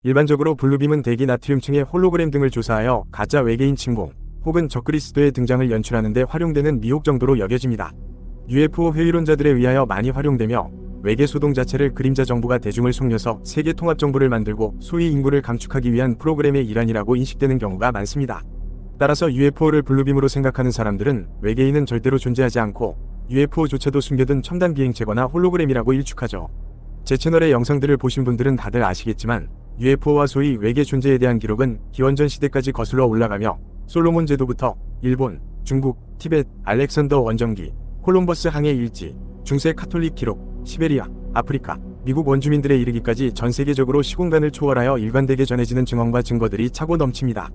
일반적으로 블루빔은 대기 나트륨층의 홀로그램 등을 조사하여 가짜 외계인 침공 혹은 적그리스도의 등장을 연출하는 데 활용되는 미혹 정도로 여겨집니다. UFO 회의론자들에 의하여 많이 활용되며 외계 소동 자체를 그림자 정부가 대중을 속여서 세계 통합 정부를 만들고 소위 인구를 감축하기 위한 프로그램의 일환이라고 인식되는 경우가 많습니다. 따라서 UFO를 블루빔으로 생각하는 사람들은 외계인은 절대로 존재하지 않고 UFO조차도 숨겨둔 첨단 비행체거나 홀로그램이라고 일축하죠. 제 채널의 영상들을 보신 분들은 다들 아시겠지만 UFO와 소위 외계 존재에 대한 기록은 기원전 시대까지 거슬러 올라가며 솔로몬 제도부터 일본, 중국, 티벳, 알렉산더 원정기, 콜럼버스 항해 일지, 중세 카톨릭 기록, 시베리아, 아프리카, 미국 원주민들에 이르기까지 전 세계적으로 시공간을 초월하여 일관되게 전해지는 증언과 증거들이 차고 넘칩니다.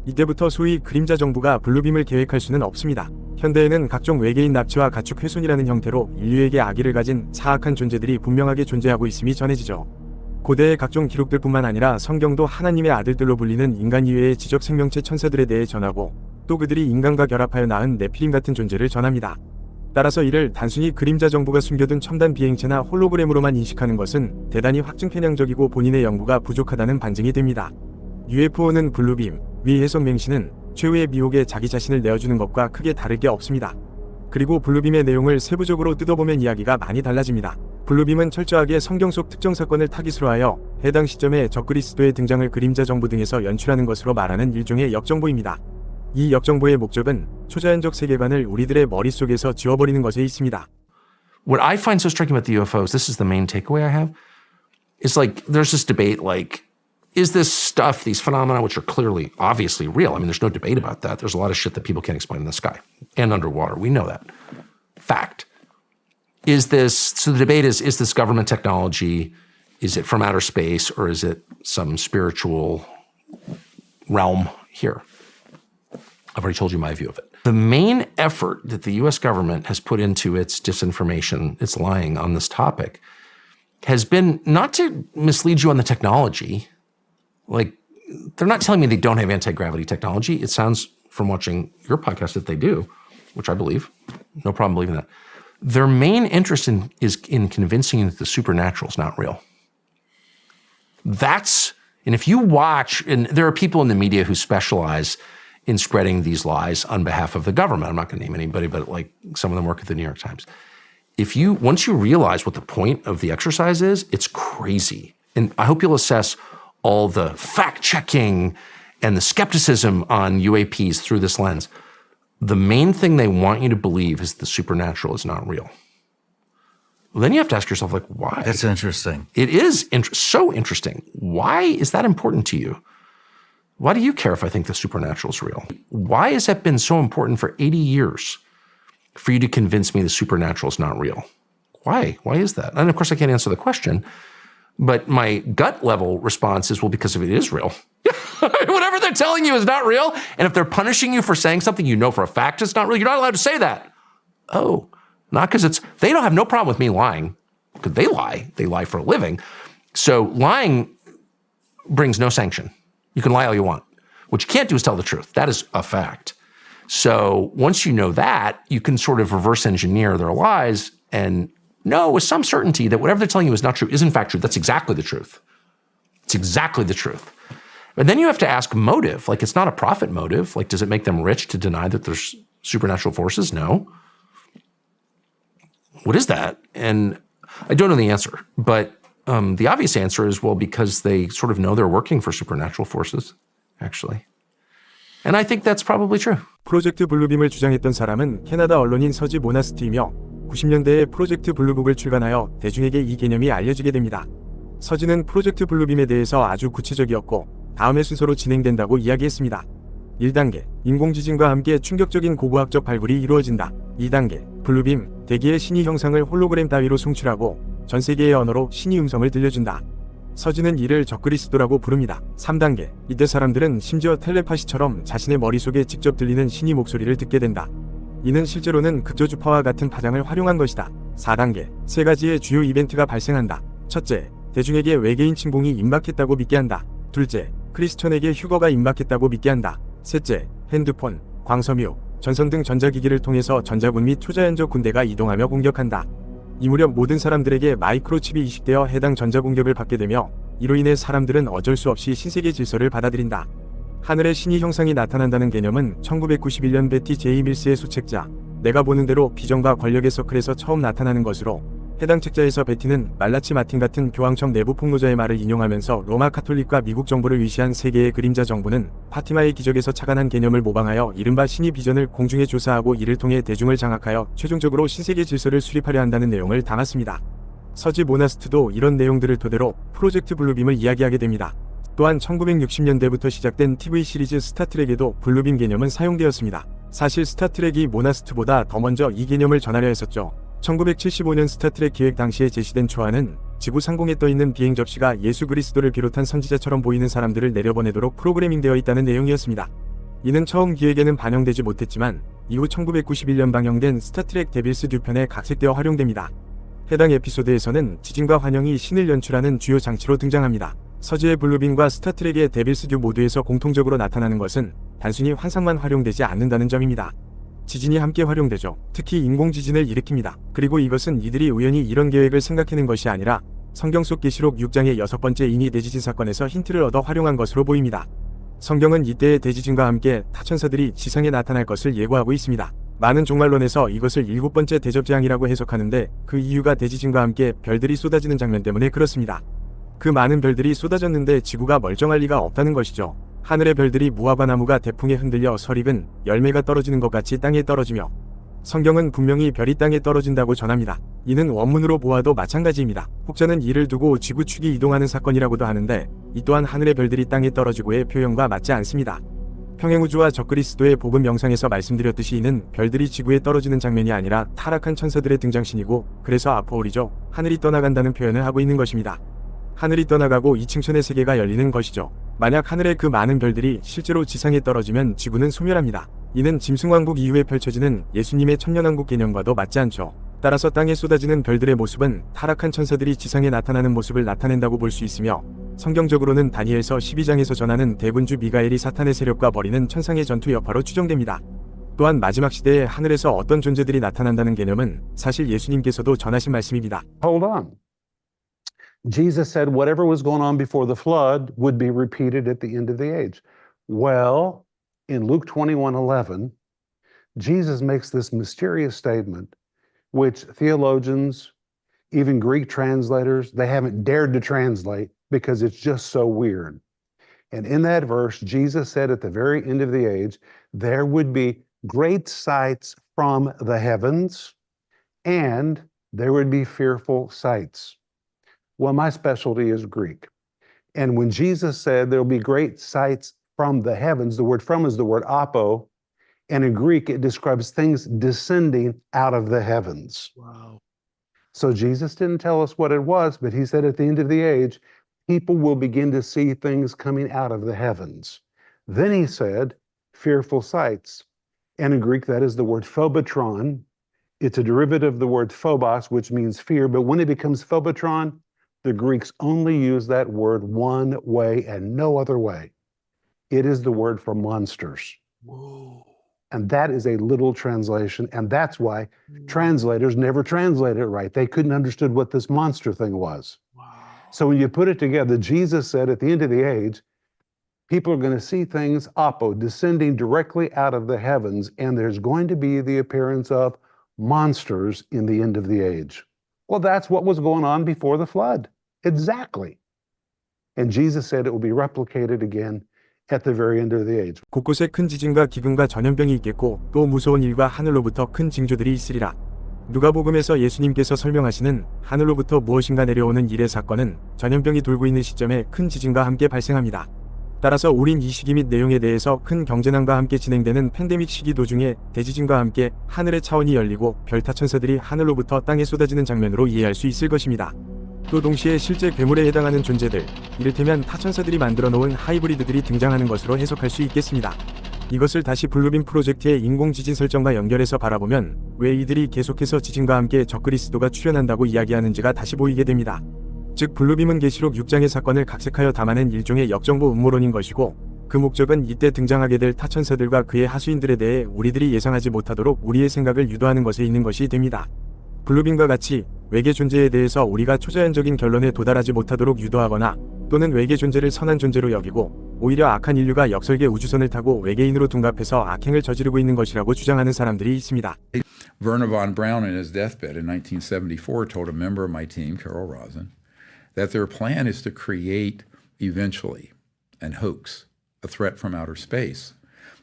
이때부터 소위 그림자 정부가 블루빔을 계획할 수는 없습니다. 현대에는 각종 외계인 납치와 가축 훼손이라는 형태로 인류에게 악의를 가진 사악한 존재들이 분명하게 존재하고 있음이 전해지죠. 고대의 각종 기록들뿐만 아니라 성경도 하나님의 아들들로 불리는 인간 이외의 지적 생명체 천사들에 대해 전하고 또 그들이 인간과 결합하여 낳은 네피림 같은 존재를 전합니다. 따라서 이를 단순히 그림자 정부가 숨겨둔 첨단 비행체나 홀로그램으로만 인식하는 것은 대단히 확증 편향적이고 본인의 연구가 부족하다는 반증이 됩니다. UFO는 블루빔, 위해석 맹신은 최후의 미혹에 자기 자신을 내어주는 것과 크게 다를 게 없습니다. 그리고 블루빔의 내용을 세부적으로 뜯어보면 이야기가 많이 달라집니다. 블루빔은 철저하게 성경 속 특정 사건을 타깃으로 하여 해당 시점에 적그리스도의 등장을 그림자 정부 등에서 연출하는 것으로 말하는 일종의 역정보입니다. 이 역정보의 목적은 초자연적 세계관을 우리들의 머릿속에서 지워버리는 것에 있습니다. What I find so striking about the UFOs, this is the main takeaway I have, is like there's this debate like, is this stuff, these phenomena, which are clearly, obviously real? I mean, there's no debate about that. There's a lot of shit that people can't explain in the sky and underwater. We know that. Fact. So the debate is this government technology? Is it from outer space or is it some spiritual realm here? I've already told you my view of it. The main effort that the US government has put into its disinformation, its lying on this topic, has been not to mislead you on the technology. Like, they're not telling me they don't have anti-gravity technology. It sounds from watching your podcast that they do, which I believe. No problem believing that. Their main interest is in convincing you that the supernatural is not real. And if you watch, and there are people in the media who specialize in spreading these lies on behalf of the government. I'm not going to name anybody, but like some of them work at the New York Times. Once you realize what the point of the exercise is, it's crazy. And I hope you'll assess all the fact-checking and the skepticism on UAPs through this lens. The main thing they want you to believe is the supernatural is not real. Well, then you have to ask yourself, like, why? That's interesting. It is so interesting. Why is that important to you? Why do you care if I think the supernatural is real? Why has that been so important for 80 years for you to convince me the supernatural is not real? Why? Why is that? And of course, I can't answer the question, but my gut level response is, well, because if it is real, whatever they're telling you is not real. And if they're punishing you for saying something you know for a fact it's not real, you're not allowed to say that. Oh, not because they don't have no problem with me lying, because they lie for a living. So lying brings no sanction. You can lie all you want. What you can't do is tell the truth. That is a fact. So once you know that, you can sort of reverse engineer their lies and know with some certainty that whatever they're telling you is not true is in fact true. That's exactly the truth. It's exactly the truth. And then you have to ask motive. Like, it's not a profit motive. Like, does it make them rich to deny that there's supernatural forces? No. What is that? And I don't know the answer, but the obvious answer is, well, because they sort of know they're working for supernatural forces, actually. And I think that's probably true. 프로젝트 블루빔을 주장했던 사람은 캐나다 언론인 서지 모나스티이며 90년대에 프로젝트 블루북을 출간하여 대중에게 이 개념이 알려지게 됩니다. 서지는 프로젝트 블루빔에 대해서 아주 구체적이었고 다음의 순서로 진행된다고 이야기했습니다. 1단계, 인공지진과 함께 충격적인 고고학적 발굴이 이루어진다. 2단계, 블루빔, 대기의 신이 형상을 홀로그램 따위로 송출하고 전 세계의 언어로 신이 음성을 들려준다. 서지는 이를 적그리스도라고 부릅니다. 3단계, 이때 사람들은 심지어 텔레파시처럼 자신의 머릿속에 직접 들리는 신이 목소리를 듣게 된다. 이는 실제로는 극저주파와 같은 파장을 활용한 것이다. 4단계, 세 가지의 주요 이벤트가 발생한다. 첫째, 대중에게 외계인 침공이 임박했다고 믿게 한다. 둘째, 크리스천에게 휴거가 임박했다고 믿게 한다. 셋째, 핸드폰, 광섬유, 전선 등 전자기기를 통해서 전자군 및 초자연적 군대가 이동하며 공격한다. 이 무렵 모든 사람들에게 마이크로칩이 이식되어 해당 전자공격을 받게 되며 이로 인해 사람들은 어쩔 수 없이 신세계 질서를 받아들인다. 하늘의 신이 형상이 나타난다는 개념은 1991년 베티 제이 밀스의 수책자 내가 보는 대로 비전과 권력의 서클에서 처음 나타나는 것으로, 해당 책자에서 베티는 말라치 마틴 같은 교황청 내부 폭로자의 말을 인용하면서 로마 카톨릭과 미국 정부를 위시한 세계의 그림자 정부는 파티마의 기적에서 착안한 개념을 모방하여 이른바 신이 비전을 공중에 조사하고 이를 통해 대중을 장악하여 최종적으로 신세계 질서를 수립하려 한다는 내용을 담았습니다. 서지 모나스트도 이런 내용들을 토대로 프로젝트 블루빔을 이야기하게 됩니다. 또한 1960년대부터 시작된 TV 시리즈 스타트랙에도 블루빔 개념은 사용되었습니다. 사실 스타트랙이 모나스트보다 더 먼저 이 개념을 전하려 했었죠. 1975년 스타트랙 기획 당시에 제시된 초안은 지구 상공에 떠있는 비행 접시가 예수 그리스도를 비롯한 선지자처럼 보이는 사람들을 내려보내도록 프로그래밍되어 있다는 내용이었습니다. 이는 처음 기획에는 반영되지 못했지만 이후 1991년 방영된 스타트랙 데빌스 듀편에 각색되어 활용됩니다. 해당 에피소드에서는 지진과 환영이 신을 연출하는 주요 장치로 등장합니다. 서지의 블루빔과 스타트랙의 데빌스 듀 모두에서 공통적으로 나타나는 것은 단순히 환상만 활용되지 않는다는 점입니다. 지진이 함께 활용되죠. 특히 인공지진을 일으킵니다. 그리고 이것은 이들이 우연히 이런 계획을 생각해낸 것이 아니라 성경 속 계시록 6장의 6번째 인이 대지진 사건에서 힌트를 얻어 활용한 것으로 보입니다. 성경은 이때의 대지진과 함께 타천사들이 지상에 나타날 것을 예고하고 있습니다. 많은 종말론에서 이것을 7번째 대접재앙이라고 해석하는데 그 이유가 대지진과 함께 별들이 쏟아지는 장면 때문에 그렇습니다. 그 많은 별들이 쏟아졌는데 지구가 멀쩡할 리가 없다는 것이죠. 하늘의 별들이 무화과 나무가 대풍에 흔들려 설익은 열매가 떨어지는 것 같이 땅에 떨어지며, 성경은 분명히 별이 땅에 떨어진다고 전합니다. 이는 원문으로 보아도 마찬가지입니다. 혹자는 이를 두고 지구축이 이동하는 사건이라고도 하는데 이 또한 하늘의 별들이 땅에 떨어지고의 표현과 맞지 않습니다. 평행우주와 적그리스도의 복음 영상에서 말씀드렸듯이 이는 별들이 지구에 떨어지는 장면이 아니라 타락한 천사들의 등장신이고, 그래서 아포올이죠. 하늘이 떠나간다는 표현을 하고 있는 것입니다. 하늘이 떠나가고 이층천의 세계가 열리는 것이죠. 만약 하늘의 그 많은 별들이 실제로 지상에 떨어지면 지구는 소멸합니다. 이는 짐승왕국 이후에 펼쳐지는 예수님의 천년왕국 개념과도 맞지 않죠. 따라서 땅에 쏟아지는 별들의 모습은 타락한 천사들이 지상에 나타나는 모습을 나타낸다고 볼 수 있으며, 성경적으로는 다니엘서 12장에서 전하는 대군주 미가엘이 사탄의 세력과 벌이는 천상의 전투 여파로 추정됩니다. 또한 마지막 시대에 하늘에서 어떤 존재들이 나타난다는 개념은 사실 예수님께서도 전하신 말씀입니다. Hold on. Jesus said whatever was going on before the flood would be repeated at the end of the age. Well, in Luke 21:11, Jesus makes this mysterious statement, which theologians, even Greek translators, they haven't dared to translate because it's just so weird. And in that verse, Jesus said at the very end of the age, there would be great sights from the heavens, and there would be fearful sights. Well, my specialty is Greek. And when Jesus said there'll be great sights from the heavens, the word from is the word apo, and in Greek it describes things descending out of the heavens. Wow. So Jesus didn't tell us what it was, but he said at the end of the age, people will begin to see things coming out of the heavens. Then he said, fearful sights. And in Greek, that is the word phobotron. It's a derivative of the word phobos, which means fear, but when it becomes phobotron, the Greeks only use that word one way and no other way. It is the word for monsters. Whoa. And that is a literal translation, and that's why translators never translated it right. They couldn't understand what this monster thing was. Wow. So when you put it together, Jesus said at the end of the age, people are going to see things apo, descending directly out of the heavens, and there's going to be the appearance of monsters in the end of the age. Well, that's what was going on before the flood. Exactly. And Jesus said it will be replicated again at the very end of the age. 곳곳에 큰 지진과 기근과 전염병이 있겠고 또 무서운 일과 하늘로부터 큰 징조들이 있으리라. 누가복음에서 예수님께서 설명하시는 하늘로부터 무엇인가 내려오는 일의 사건은 전염병이 돌고 있는 시점에 큰 지진과 함께 발생합니다. 따라서 우린 이 시기 및 내용에 대해서 큰 경제난과 함께 진행되는 팬데믹 시기 도중에 대지진과 함께 하늘의 차원이 열리고 별타천사들이 하늘로부터 땅에 쏟아지는 장면으로 이해할 수 있을 것입니다. 또 동시에 실제 괴물에 해당하는 존재들, 이를테면 타천사들이 만들어 놓은 하이브리드들이 등장하는 것으로 해석할 수 있겠습니다. 이것을 다시 블루빔 프로젝트의 인공지진 설정과 연결해서 바라보면 왜 이들이 계속해서 지진과 함께 적그리스도가 출현한다고 이야기하는지가 다시 보이게 됩니다. 즉 블루빔은 계시록 6장의 사건을 각색하여 담아낸 일종의 역정보 음모론인 것이고, 그 목적은 이때 등장하게 될 타천사들과 그의 하수인들에 대해 우리들이 예상하지 못하도록 우리의 생각을 유도하는 것에 있는 것이 됩니다. 블루빔과 같이 외계 존재에 대해서 우리가 초자연적인 결론에 도달하지 못하도록 유도하거나 또는 외계 존재를 선한 존재로 여기고 오히려 악한 인류가 역설계 우주선을 타고 외계인으로 둔갑해서 악행을 저지르고 있는 것이라고 주장하는 사람들이 있습니다. Werner von Braun in his deathbed in 1974 told a member of my team, Carol Rosin, that their plan is to create eventually an hoax, a threat from outer space,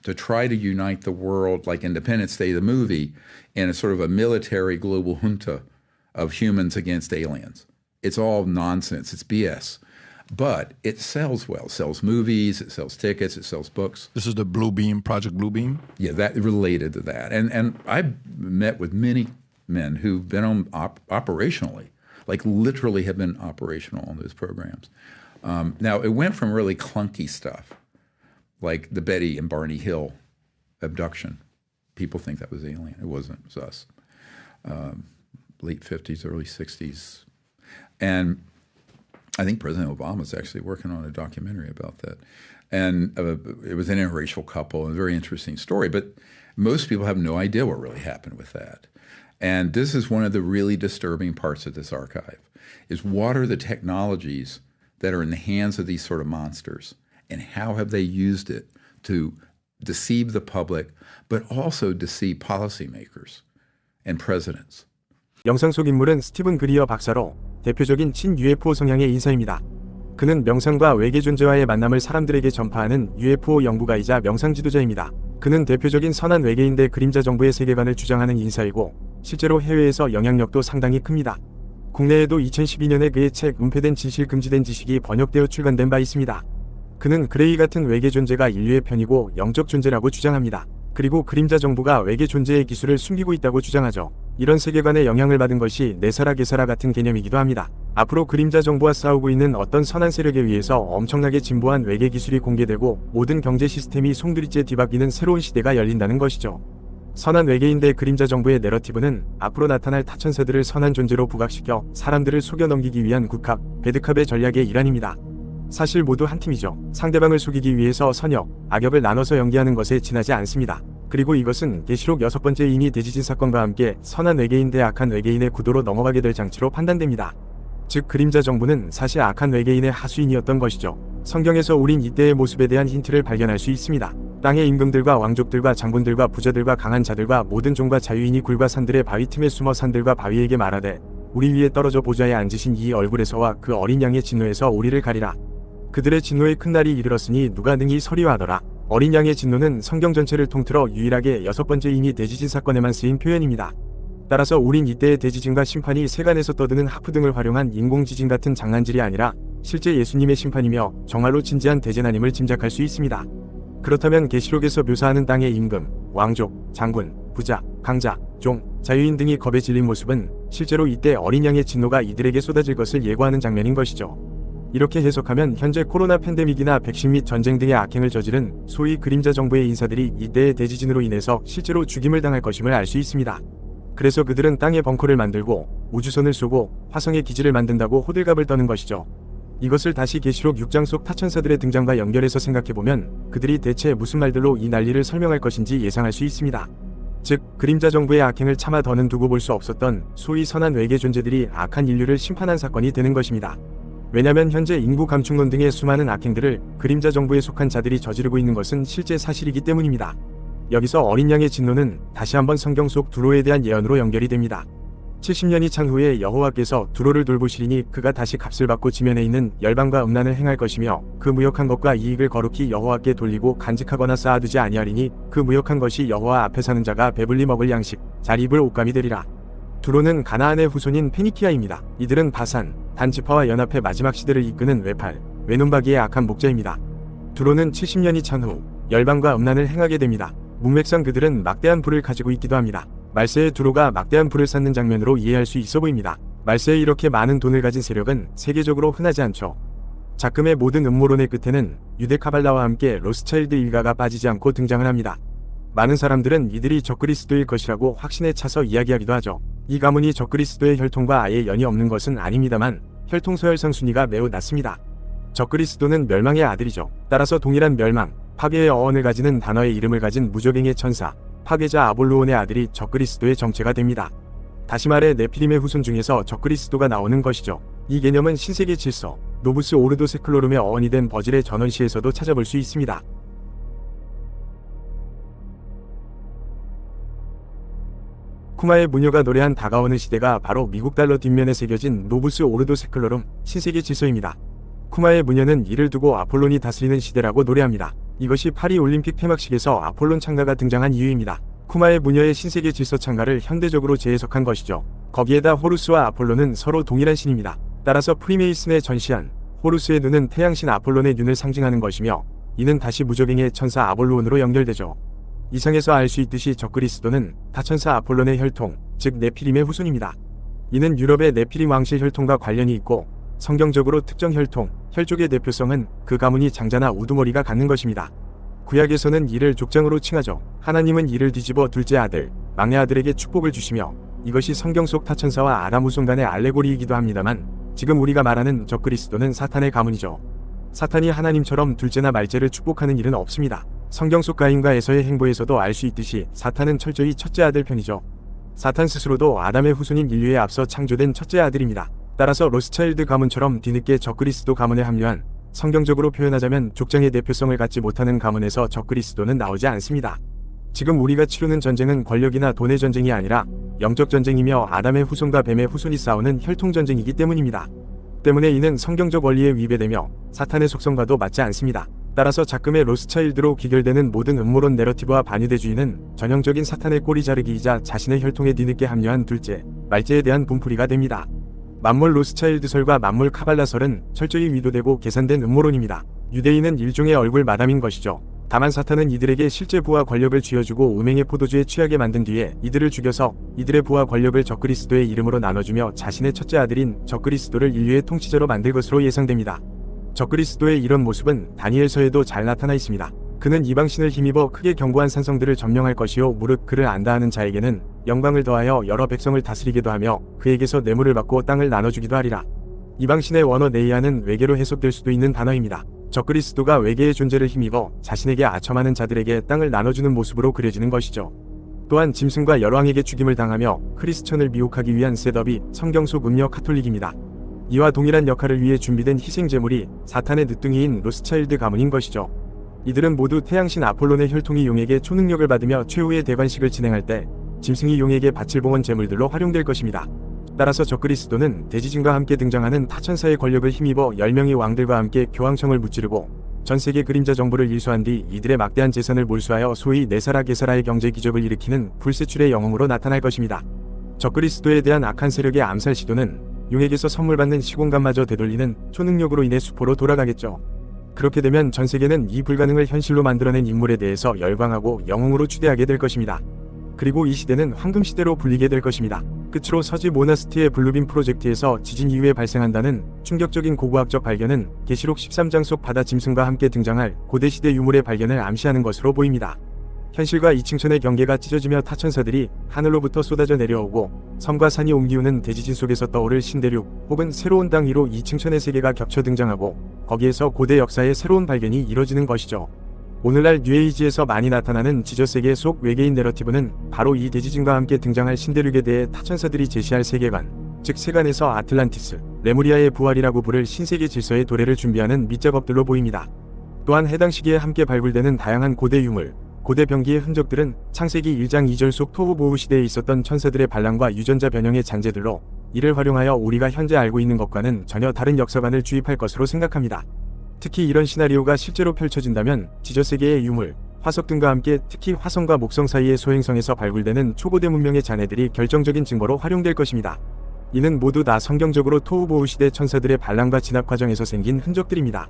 to try to unite the world like Independence Day, the movie, in a sort of a military global junta of humans against aliens. It's all nonsense. It's BS. But it sells well. It sells movies, it sells tickets, it sells books. This is the Blue Beam, Project Blue Beam? Yeah, that related to that. And I've met with many men who've been on operationally, like literally have been operational on those programs. Now, it went from really clunky stuff, like the Betty and Barney Hill abduction. People think that was alien. It wasn't. It was us. Late 50s, early 60s. And I think President Obama's actually working on a documentary about that. And it was an interracial couple, a very interesting story. But most people have no idea what really happened with that. And this is one of the really disturbing parts of this archive, is what are the technologies that are in the hands of these sort of monsters, and how have they used it to deceive the public, but also deceive policymakers and presidents. 영상 속 인물은 스티븐 그리어 박사로 대표적인 친-UFO 성향의 인사입니다. 그는 명상과 외계 존재와의 만남을 사람들에게 전파하는 UFO 연구가이자 명상 지도자입니다. 그는 대표적인 선한 외계인대 그림자 정부의 세계관을 주장하는 인사이고 실제로 해외에서 영향력도 상당히 큽니다. 국내에도 2012년에 그의 책 은폐된 진실 금지된 지식이 번역되어 출간된 바 있습니다. 그는 그레이 같은 외계 존재가 인류의 편이고 영적 존재라고 주장합니다. 그리고 그림자 정부가 외계 존재의 기술을 숨기고 있다고 주장하죠. 이런 세계관에 영향을 받은 것이 내사라 개사라 같은 개념이기도 합니다. 앞으로 그림자 정부와 싸우고 있는 어떤 선한 세력에 의해서 엄청나게 진보한 외계 기술이 공개되고 모든 경제 시스템이 송두리째 뒤바뀌는 새로운 시대가 열린다는 것이죠. 선한 외계인 대 그림자 정부의 내러티브는 앞으로 나타날 타천사들을 선한 존재로 부각시켜 사람들을 속여 넘기기 위한 굿캅, 배드캅의 전략의 일환입니다. 사실 모두 한 팀이죠. 상대방을 속이기 위해서 선역, 악역을 나눠서 연기하는 것에 지나지 않습니다. 그리고 이것은 계시록 6번째 인이 대지진 사건과 함께 선한 외계인 대 악한 외계인의 구도로 넘어가게 될 장치로 판단됩니다. 즉 그림자 정부는 사실 악한 외계인의 하수인이었던 것이죠. 성경에서 우린 이때의 모습에 대한 힌트를 발견할 수 있습니다. 땅의 임금들과 왕족들과 장군들과 부자들과 강한 자들과 모든 종과 자유인이 굴과 산들의 바위 틈에 숨어 산들과 바위에게 말하되 우리 위에 떨어져 보좌에 앉으신 이 얼굴에서와 그 어린 양의 진노에서 우리를 가리라. 그들의 진노의 큰 날이 이르렀으니 누가 능히 서리하더라. 어린 양의 진노는 성경 전체를 통틀어 유일하게 6번째 인이 대지진 사건에만 쓰인 표현입니다. 따라서 우린 이때의 대지진과 심판이 세간에서 떠드는 하프 등을 활용한 인공지진 같은 장난질이 아니라 실제 예수님의 심판이며 정말로 진지한 대재난임을 짐작할 수 있습니다. 그렇다면 계시록에서 묘사하는 땅의 임금, 왕족, 장군, 부자, 강자, 종, 자유인 등이 겁에 질린 모습은 실제로 이때 어린 양의 진노가 이들에게 쏟아질 것을 예고하는 장면인 것이죠. 이렇게 해석하면 현재 코로나 팬데믹이나 백신 및 전쟁 등의 악행을 저지른 소위 그림자 정부의 인사들이 이때의 대지진으로 인해서 실제로 죽임을 당할 것임을 알 수 있습니다. 그래서 그들은 땅에 벙커를 만들고 우주선을 쏘고 화성에 기지를 만든다고 호들갑을 떠는 것이죠. 이것을 다시 계시록 6장 속 타천사들의 등장과 연결해서 생각해보면 그들이 대체 무슨 말들로 이 난리를 설명할 것인지 예상할 수 있습니다. 즉 그림자 정부의 악행을 차마 더는 두고 볼 수 없었던 소위 선한 외계 존재들이 악한 인류를 심판한 사건이 되는 것입니다. 왜냐면 현재 인구 감축론 등의 수많은 악행들을 그림자 정부에 속한 자들이 저지르고 있는 것은 실제 사실이기 때문입니다. 여기서 어린 양의 진노는 다시 한번 성경 속 두로에 대한 예언으로 연결이 됩니다. 70년이 찬 후에 여호와께서 두로를 돌보시리니 그가 다시 값을 받고 지면에 있는 열방과 음란을 행할 것이며 그 무역한 것과 이익을 거룩히 여호와께 돌리고 간직하거나 쌓아두지 아니하리니 그 무역한 것이 여호와 앞에 사는 자가 배불리 먹을 양식, 잘 입을 옷감이 되리라. 두로는 가나안의 후손인 페니키아입니다. 이들은 바산, 단지파와 연합해 마지막 시대를 이끄는 외팔, 외눈박이의 악한 목자입니다. 두로는 70년이 찬 후 열방과 음란을 행하게 됩니다. 문맥상 그들은 막대한 불을 가지고 있기도 합니다. 말세의 두로가 막대한 불을 쌓는 장면으로 이해할 수 있어 보입니다. 말세에 이렇게 많은 돈을 가진 세력은 세계적으로 흔하지 않죠. 작금의 모든 음모론의 끝에는 유대 카발라와 함께 로스차일드 일가가 빠지지 않고 등장을 합니다. 많은 사람들은 이들이 적그리스도일 것이라고 확신에 차서 이야기하기도 하죠. 이 가문이 적그리스도의 혈통과 아예 연이 없는 것은 아닙니다만 혈통 서열상 순위가 매우 낮습니다. 적그리스도는 멸망의 아들이죠. 따라서 동일한 멸망, 파괴의 어원을 가지는 단어의 이름을 가진 무적행의 천사, 파괴자 아볼로온의 아들이 적그리스도의 정체가 됩니다. 다시 말해 네피림의 후손 중에서 적그리스도가 나오는 것이죠. 이 개념은 신세계 질서, 노부스 오르도 세클로름의 어원이 된 버질의 전원시에서도 찾아볼 수 있습니다. 쿠마의 무녀가 노래한 다가오는 시대가 바로 미국 달러 뒷면에 새겨진 노부스 오르도 세클로름 신세계 질서입니다. 쿠마의 무녀는 이를 두고 아폴론이 다스리는 시대라고 노래합니다. 이것이 파리 올림픽 폐막식에서 아폴론 창가가 등장한 이유입니다. 쿠마의 무녀의 신세계 질서 창가를 현대적으로 재해석한 것이죠. 거기에다 호루스와 아폴론은 서로 동일한 신입니다. 따라서 프리메이슨에 전시한 호루스의 눈은 태양신 아폴론의 눈을 상징하는 것이며 이는 다시 무적행의 천사 아볼루온으로 연결되죠. 이상에서 알 수 있듯이 적그리스도는 타천사 아폴론의 혈통, 즉 네피림의 후손입니다. 이는 유럽의 네피림 왕실 혈통과 관련이 있고 성경적으로 특정 혈통, 혈족의 대표성은 그 가문이 장자나 우두머리가 갖는 것입니다. 구약에서는 이를 족장으로 칭하죠. 하나님은 이를 뒤집어 둘째 아들, 막내 아들에게 축복을 주시며 이것이 성경 속 타천사와 아담 후손 간의 알레고리이기도 합니다만 지금 우리가 말하는 적그리스도는 사탄의 가문이죠. 사탄이 하나님처럼 둘째나 말째를 축복하는 일은 없습니다. 성경 속 가인과 에서의 행보에서도 알 수 있듯이 사탄은 철저히 첫째 아들 편이죠. 사탄 스스로도 아담의 후손인 인류에 앞서 창조된 첫째 아들입니다. 따라서 로스차일드 가문처럼 뒤늦게 적그리스도 가문에 합류한 성경적으로 표현하자면 족장의 대표성을 갖지 못하는 가문에서 적그리스도는 나오지 않습니다. 지금 우리가 치르는 전쟁은 권력이나 돈의 전쟁이 아니라 영적 전쟁이며 아담의 후손과 뱀의 후손이 싸우는 혈통 전쟁이기 때문입니다. 때문에 이는 성경적 원리에 위배되며 사탄의 속성과도 맞지 않습니다. 따라서 작금의 로스차일드로 기결되는 모든 음모론 내러티브와 반유대주의는 전형적인 사탄의 꼬리 자르기이자 자신의 혈통에 뒤늦게 합류한 둘째, 말째에 대한 분풀이가 됩니다. 만몰 로스차일드설과 만몰 카발라설은 철저히 위도되고 계산된 음모론입니다. 유대인은 일종의 얼굴 마담인 것이죠. 다만 사탄은 이들에게 실제 부와 권력을 쥐어주고 음행의 포도주에 취하게 만든 뒤에 이들을 죽여서 이들의 부와 권력을 적그리스도의 이름으로 나눠주며 자신의 첫째 아들인 적그리스도를 인류의 통치자로 만들 것으로 예상됩니다. 적그리스도의 이런 모습은 다니엘서에도 잘 나타나 있습니다. 그는 이방신을 힘입어 크게 견고한 산성들을 점령할 것이요 무릇 그를 안다하는 자에게는 영광을 더하여 여러 백성을 다스리게도 하며 그에게서 뇌물을 받고 땅을 나눠주기도 하리라. 이방신의 원어 네이아는 외계로 해석될 수도 있는 단어입니다. 적그리스도가 외계의 존재를 힘입어 자신에게 아첨하는 자들에게 땅을 나눠주는 모습으로 그려지는 것이죠. 또한 짐승과 열왕에게 죽임을 당하며 크리스천을 미혹하기 위한 셋업이 성경 속 음녀 카톨릭입니다. 이와 동일한 역할을 위해 준비된 희생제물이 사탄의 늦둥이인 로스차일드 가문인 것이죠. 이들은 모두 태양신 아폴론의 혈통이 용에게 초능력을 받으며 최후의 대관식을 진행할 때 짐승이 용에게 밭을 봉헌 제물들로 활용될 것입니다. 따라서 적그리스도는 대지진과 함께 등장하는 타천사의 권력을 힘입어 10명의 왕들과 함께 교황청을 무찌르고 전세계 그림자 정부를 일수한 뒤 이들의 막대한 재산을 몰수하여 소위 네사라 게사라의 경제 기적을 일으키는 불세출의 영웅으로 나타날 것입니다. 적그리스도에 대한 악한 세력의 암살 시도는 용에게서 선물 받는 시공간마저 되돌리는 초능력으로 인해 수포로 돌아가겠죠. 그렇게 되면 전세계는 이 불가능을 현실로 만들어낸 인물에 대해서 열광하고 영웅으로 추대하게 될 것입니다. 그리고 이 시대는 황금시대로 불리게 될 것입니다. 끝으로 서지 모나스티의 블루빔 프로젝트에서 지진 이후에 발생한다는 충격적인 고고학적 발견은 계시록 13장 속 바다 짐승과 함께 등장할 고대시대 유물의 발견을 암시하는 것으로 보입니다. 현실과 이층천의 경계가 찢어지며 타천사들이 하늘로부터 쏟아져 내려오고 섬과 산이 옮기우는 대지진 속에서 떠오를 신대륙 혹은 새로운 땅 위로 이층천의 세계가 겹쳐 등장하고 거기에서 고대 역사의 새로운 발견이 이뤄지는 것이죠. 오늘날 뉴에이지에서 많이 나타나는 지저세계 속 외계인 내러티브는 바로 이 대지진과 함께 등장할 신대륙에 대해 타천사들이 제시할 세계관, 즉 세간에서 아틀란티스, 레무리아의 부활이라고 부를 신세계 질서의 도래를 준비하는 밑작업들로 보입니다. 또한 해당 시기에 함께 발굴되는 다양한 고대 유물, 고대 병기의 흔적들은 창세기 1장 2절 속 토후보후 시대에 있었던 천사들의 반란과 유전자 변형의 잔재들로 이를 활용하여 우리가 현재 알고 있는 것과는 전혀 다른 역사관을 주입할 것으로 생각합니다. 특히 이런 시나리오가 실제로 펼쳐진다면 지저세계의 유물, 화석 등과 함께 특히 화성과 목성 사이의 소행성에서 발굴되는 초고대 문명의 잔해들이 결정적인 증거로 활용될 것입니다. 이는 모두 다 성경적으로 토후보후 시대 천사들의 반란과 진압 과정에서 생긴 흔적들입니다.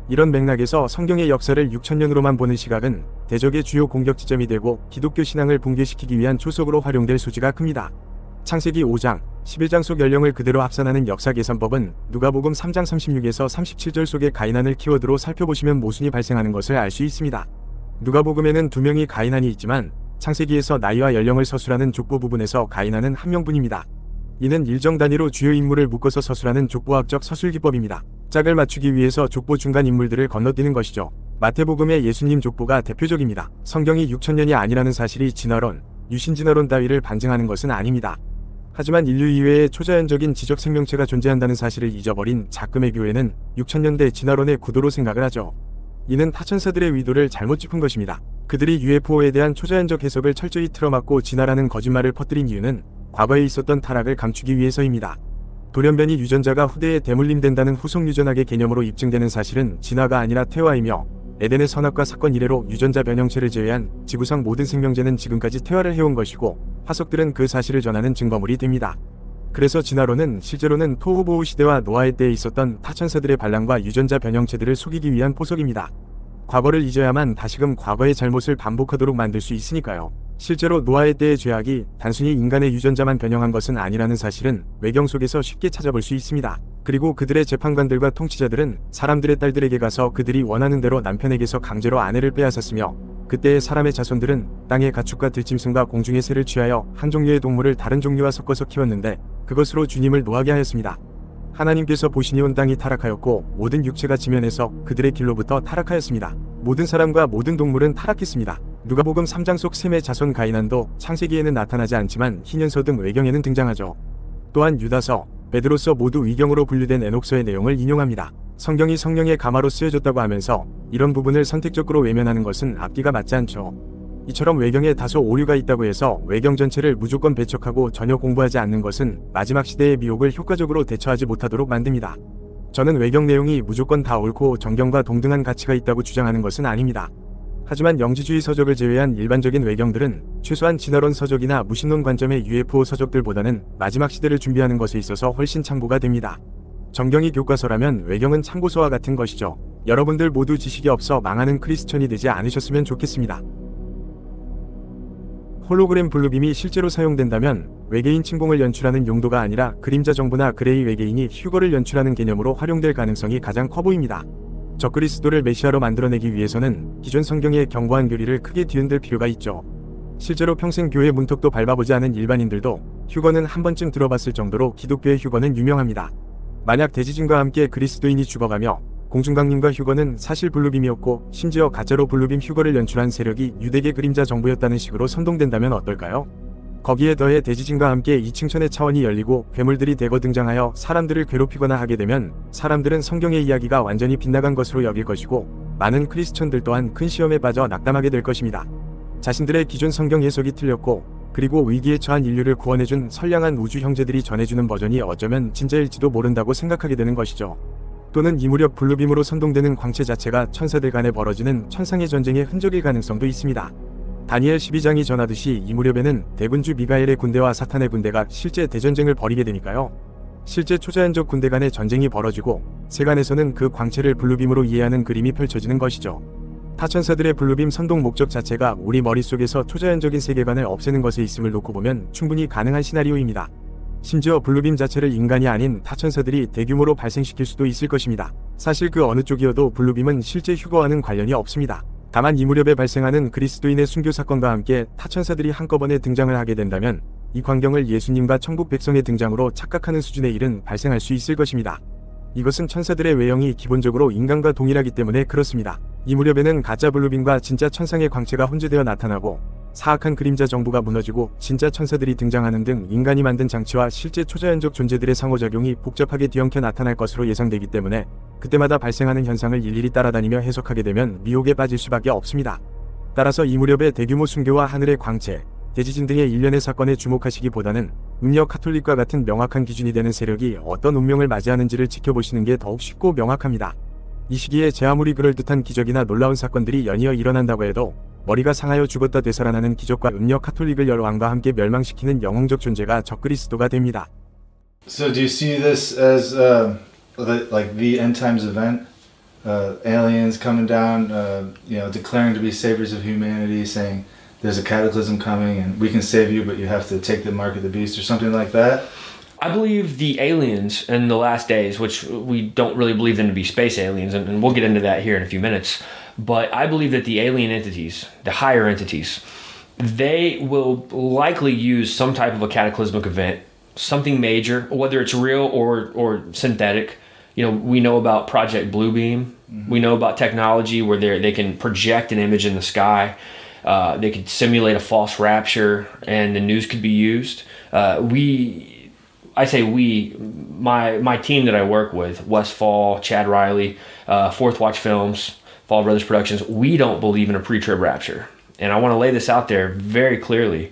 이런 맥락에서 성경의 역사를 6천년으로만 보는 시각은 대적의 주요 공격 지점이 되고 기독교 신앙을 붕괴시키기 위한 초석으로 활용될 소지가 큽니다. 창세기 5장, 11장 속 연령을 그대로 합산하는 역사 계산법은 누가복음 3장 36에서 37절 속의 가이난을 키워드로 살펴보시면 모순이 발생하는 것을 알 수 있습니다. 누가복음에는 2명이 가이난이 있지만 창세기에서 나이와 연령을 서술하는 족보 부분에서 가이난은 한 명뿐입니다. 이는 일정 단위로 주요 인물을 묶어서 서술하는 족보학적 서술 기법입니다. 짝을 맞추기 위해서 족보 중간 인물들을 건너뛰는 것이죠. 마태복음의 예수님 족보가 대표적입니다. 성경이 6천년이 아니라는 사실이 진화론, 유신진화론 따위를 반증하는 것은 아닙니다. 하지만 인류 이외에 초자연적인 지적 생명체가 존재한다는 사실을 잊어버린 작금의 교회는 6000년대 진화론의 구도로 생각을 하죠. 이는 타천사들의 의도를 잘못 짚은 것입니다. 그들이 UFO에 대한 초자연적 해석을 철저히 틀어막고 진화라는 거짓말을 퍼뜨린 이유는 과거에 있었던 타락을 감추기 위해서입니다. 돌연변이 유전자가 후대에 대물림된다는 후속 유전학의 개념으로 입증되는 사실은 진화가 아니라 퇴화이며 에덴의 선악과 사건 이래로 유전자 변형체를 제외한 지구상 모든 생명체는 지금까지 퇴화를 해온 것이고 화석들은 그 사실을 전하는 증거물이 됩니다. 그래서 진화론은 실제로는 토후보후 시대와 노아의 때에 있었던 타천사들의 반란과 유전자 변형체들을 속이기 위한 포석입니다. 과거를 잊어야만 다시금 과거의 잘못을 반복하도록 만들 수 있으니까요. 실제로 노아의 때의 죄악이 단순히 인간의 유전자만 변형한 것은 아니라는 사실은 외경 속에서 쉽게 찾아볼 수 있습니다. 그리고 그들의 재판관들과 통치자들은 사람들의 딸들에게 가서 그들이 원하는 대로 남편에게서 강제로 아내를 빼앗았으며 그때의 사람의 자손들은 땅의 가축과 들짐승과 공중의 새를 취하여 한 종류의 동물을 다른 종류와 섞어서 키웠는데 그것으로 주님을 노하게 하였습니다. 하나님께서 보시니 온 땅이 타락하였고 모든 육체가 지면에서 그들의 길로부터 타락하였습니다. 모든 사람과 모든 동물은 타락했습니다. 누가복음 3장 속 셈의 자손 가이난도 창세기에는 나타나지 않지만 희년서 등 외경에는 등장하죠. 또한 유다서, 베드로서 모두 위경으로 분류된 에녹서의 내용을 인용합니다. 성경이 성령의 가마로 쓰여졌다고 하면서 이런 부분을 선택적으로 외면하는 것은 앞뒤가 맞지 않죠. 이처럼 외경에 다소 오류가 있다고 해서 외경 전체를 무조건 배척하고 전혀 공부하지 않는 것은 마지막 시대의 미혹을 효과적으로 대처하지 못하도록 만듭니다. 저는 외경 내용이 무조건 다 옳고 정경과 동등한 가치가 있다고 주장하는 것은 아닙니다. 하지만 영지주의 서적을 제외한 일반적인 외경들은 최소한 진화론 서적이나 무신론 관점의 UFO 서적들보다는 마지막 시대를 준비하는 것에 있어서 훨씬 참고가 됩니다. 정경이 교과서라면 외경은 참고서와 같은 것이죠. 여러분들 모두 지식이 없어 망하는 크리스천이 되지 않으셨으면 좋겠습니다. 홀로그램 블루빔이 실제로 사용된다면 외계인 침공을 연출하는 용도가 아니라 그림자 정보나 그레이 외계인이 휴거를 연출하는 개념으로 활용될 가능성이 가장 커 보입니다. 적그리스도를 메시아로 만들어내기 위해서는 기존 성경의 견고한 교리를 크게 뒤흔들 필요가 있죠. 실제로 평생 교회 문턱도 밟아보지 않은 일반인들도 휴거는 한 번쯤 들어봤을 정도로 기독교의 휴거는 유명합니다. 만약 대지진과 함께 그리스도인이 죽어가며 공중강림과 휴거는 사실 블루빔이었고 심지어 가짜로 블루빔 휴거를 연출한 세력이 유대계 그림자 정부였다는 식으로 선동된다면 어떨까요? 거기에 더해 대지진과 함께 2층천의 차원이 열리고 괴물들이 대거 등장하여 사람들을 괴롭히거나 하게 되면 사람들은 성경의 이야기가 완전히 빗나간 것으로 여길 것이고 많은 크리스천들 또한 큰 시험에 빠져 낙담하게 될 것입니다. 자신들의 기존 성경 해석이 틀렸고 그리고 위기에 처한 인류를 구원해준 선량한 우주 형제들이 전해주는 버전이 어쩌면 진짜일지도 모른다고 생각하게 되는 것이죠. 또는 이 무렵 블루빔으로 선동되는 광채 자체가 천사들 간에 벌어지는 천상의 전쟁의 흔적일 가능성도 있습니다. 다니엘 12장이 전하듯이 이 무렵에는 대군주 미가엘의 군대와 사탄의 군대가 실제 대전쟁을 벌이게 되니까요. 실제 초자연적 군대 간의 전쟁이 벌어지고 세간에서는 그 광채를 블루빔으로 이해하는 그림이 펼쳐지는 것이죠. 타천사들의 블루빔 선동 목적 자체가 우리 머릿속에서 초자연적인 세계관을 없애는 것에 있음을 놓고 보면 충분히 가능한 시나리오입니다. 심지어 블루빔 자체를 인간이 아닌 타천사들이 대규모로 발생시킬 수도 있을 것입니다. 사실 그 어느 쪽이어도 블루빔은 실제 휴거와는 관련이 없습니다. 다만 이 무렵에 발생하는 그리스도인의 순교 사건과 함께 타천사들이 한꺼번에 등장을 하게 된다면 이 광경을 예수님과 천국 백성의 등장으로 착각하는 수준의 일은 발생할 수 있을 것입니다. 이것은 천사들의 외형이 기본적으로 인간과 동일하기 때문에 그렇습니다. 이 무렵에는 가짜 블루빔과 진짜 천상의 광채가 혼재되어 나타나고 사악한 그림자 정부가 무너지고 진짜 천사들이 등장하는 등 인간이 만든 장치와 실제 초자연적 존재들의 상호작용이 복잡하게 뒤엉켜 나타날 것으로 예상되기 때문에 그때마다 발생하는 현상을 일일이 따라다니며 해석하게 되면 미혹에 빠질 수밖에 없습니다. 따라서 이 무렵의 대규모 순교와 하늘의 광채, 대지진 등의 일련의 사건에 주목하시기보다는 음력 카톨릭과 같은 명확한 기준이 되는 세력이 어떤 운명을 맞이하는지를 지켜보시는 게 더욱 쉽고 명확합니다. 이 시기에 제 아무리 그럴듯한 기적이나 놀라운 사건들이 연이어 일어난다고 해도 머리가 상하여 죽었다 되살아나는 기적과 음력 카톨릭을 열왕과 함께 멸망시키는 영웅적 존재가 적그리스도가 됩니다. So do you see this as like the end times event? Aliens coming down, declaring to be saviors of humanity, saying there's a cataclysm coming and we can save you, but you have to take the mark of the beast or something like that? I believe the aliens in the last days, which we don't really believe them to be space aliens, and we'll get into that here in a few minutes, but I believe that the alien entities, the higher entities, they will likely use some type of a cataclysmic event, something major, whether it's real or synthetic. You know, we know about Project Bluebeam. We know about technology where they can project an image in the sky. They could simulate a false rapture, and the news could be used. I say we, my team that I work with, Wes Fall, Chad Riley, Fourth Watch Films, Fall Brothers Productions, we don't believe in a pre-trib rapture. And I want to lay this out there very clearly.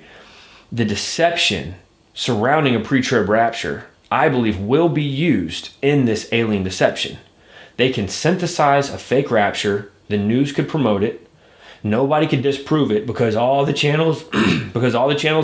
The deception surrounding a pre-trib rapture, I believe, will be used in this alien deception. They can synthesize a fake rapture. The news could promote it. Nobody could disprove it because all the channels,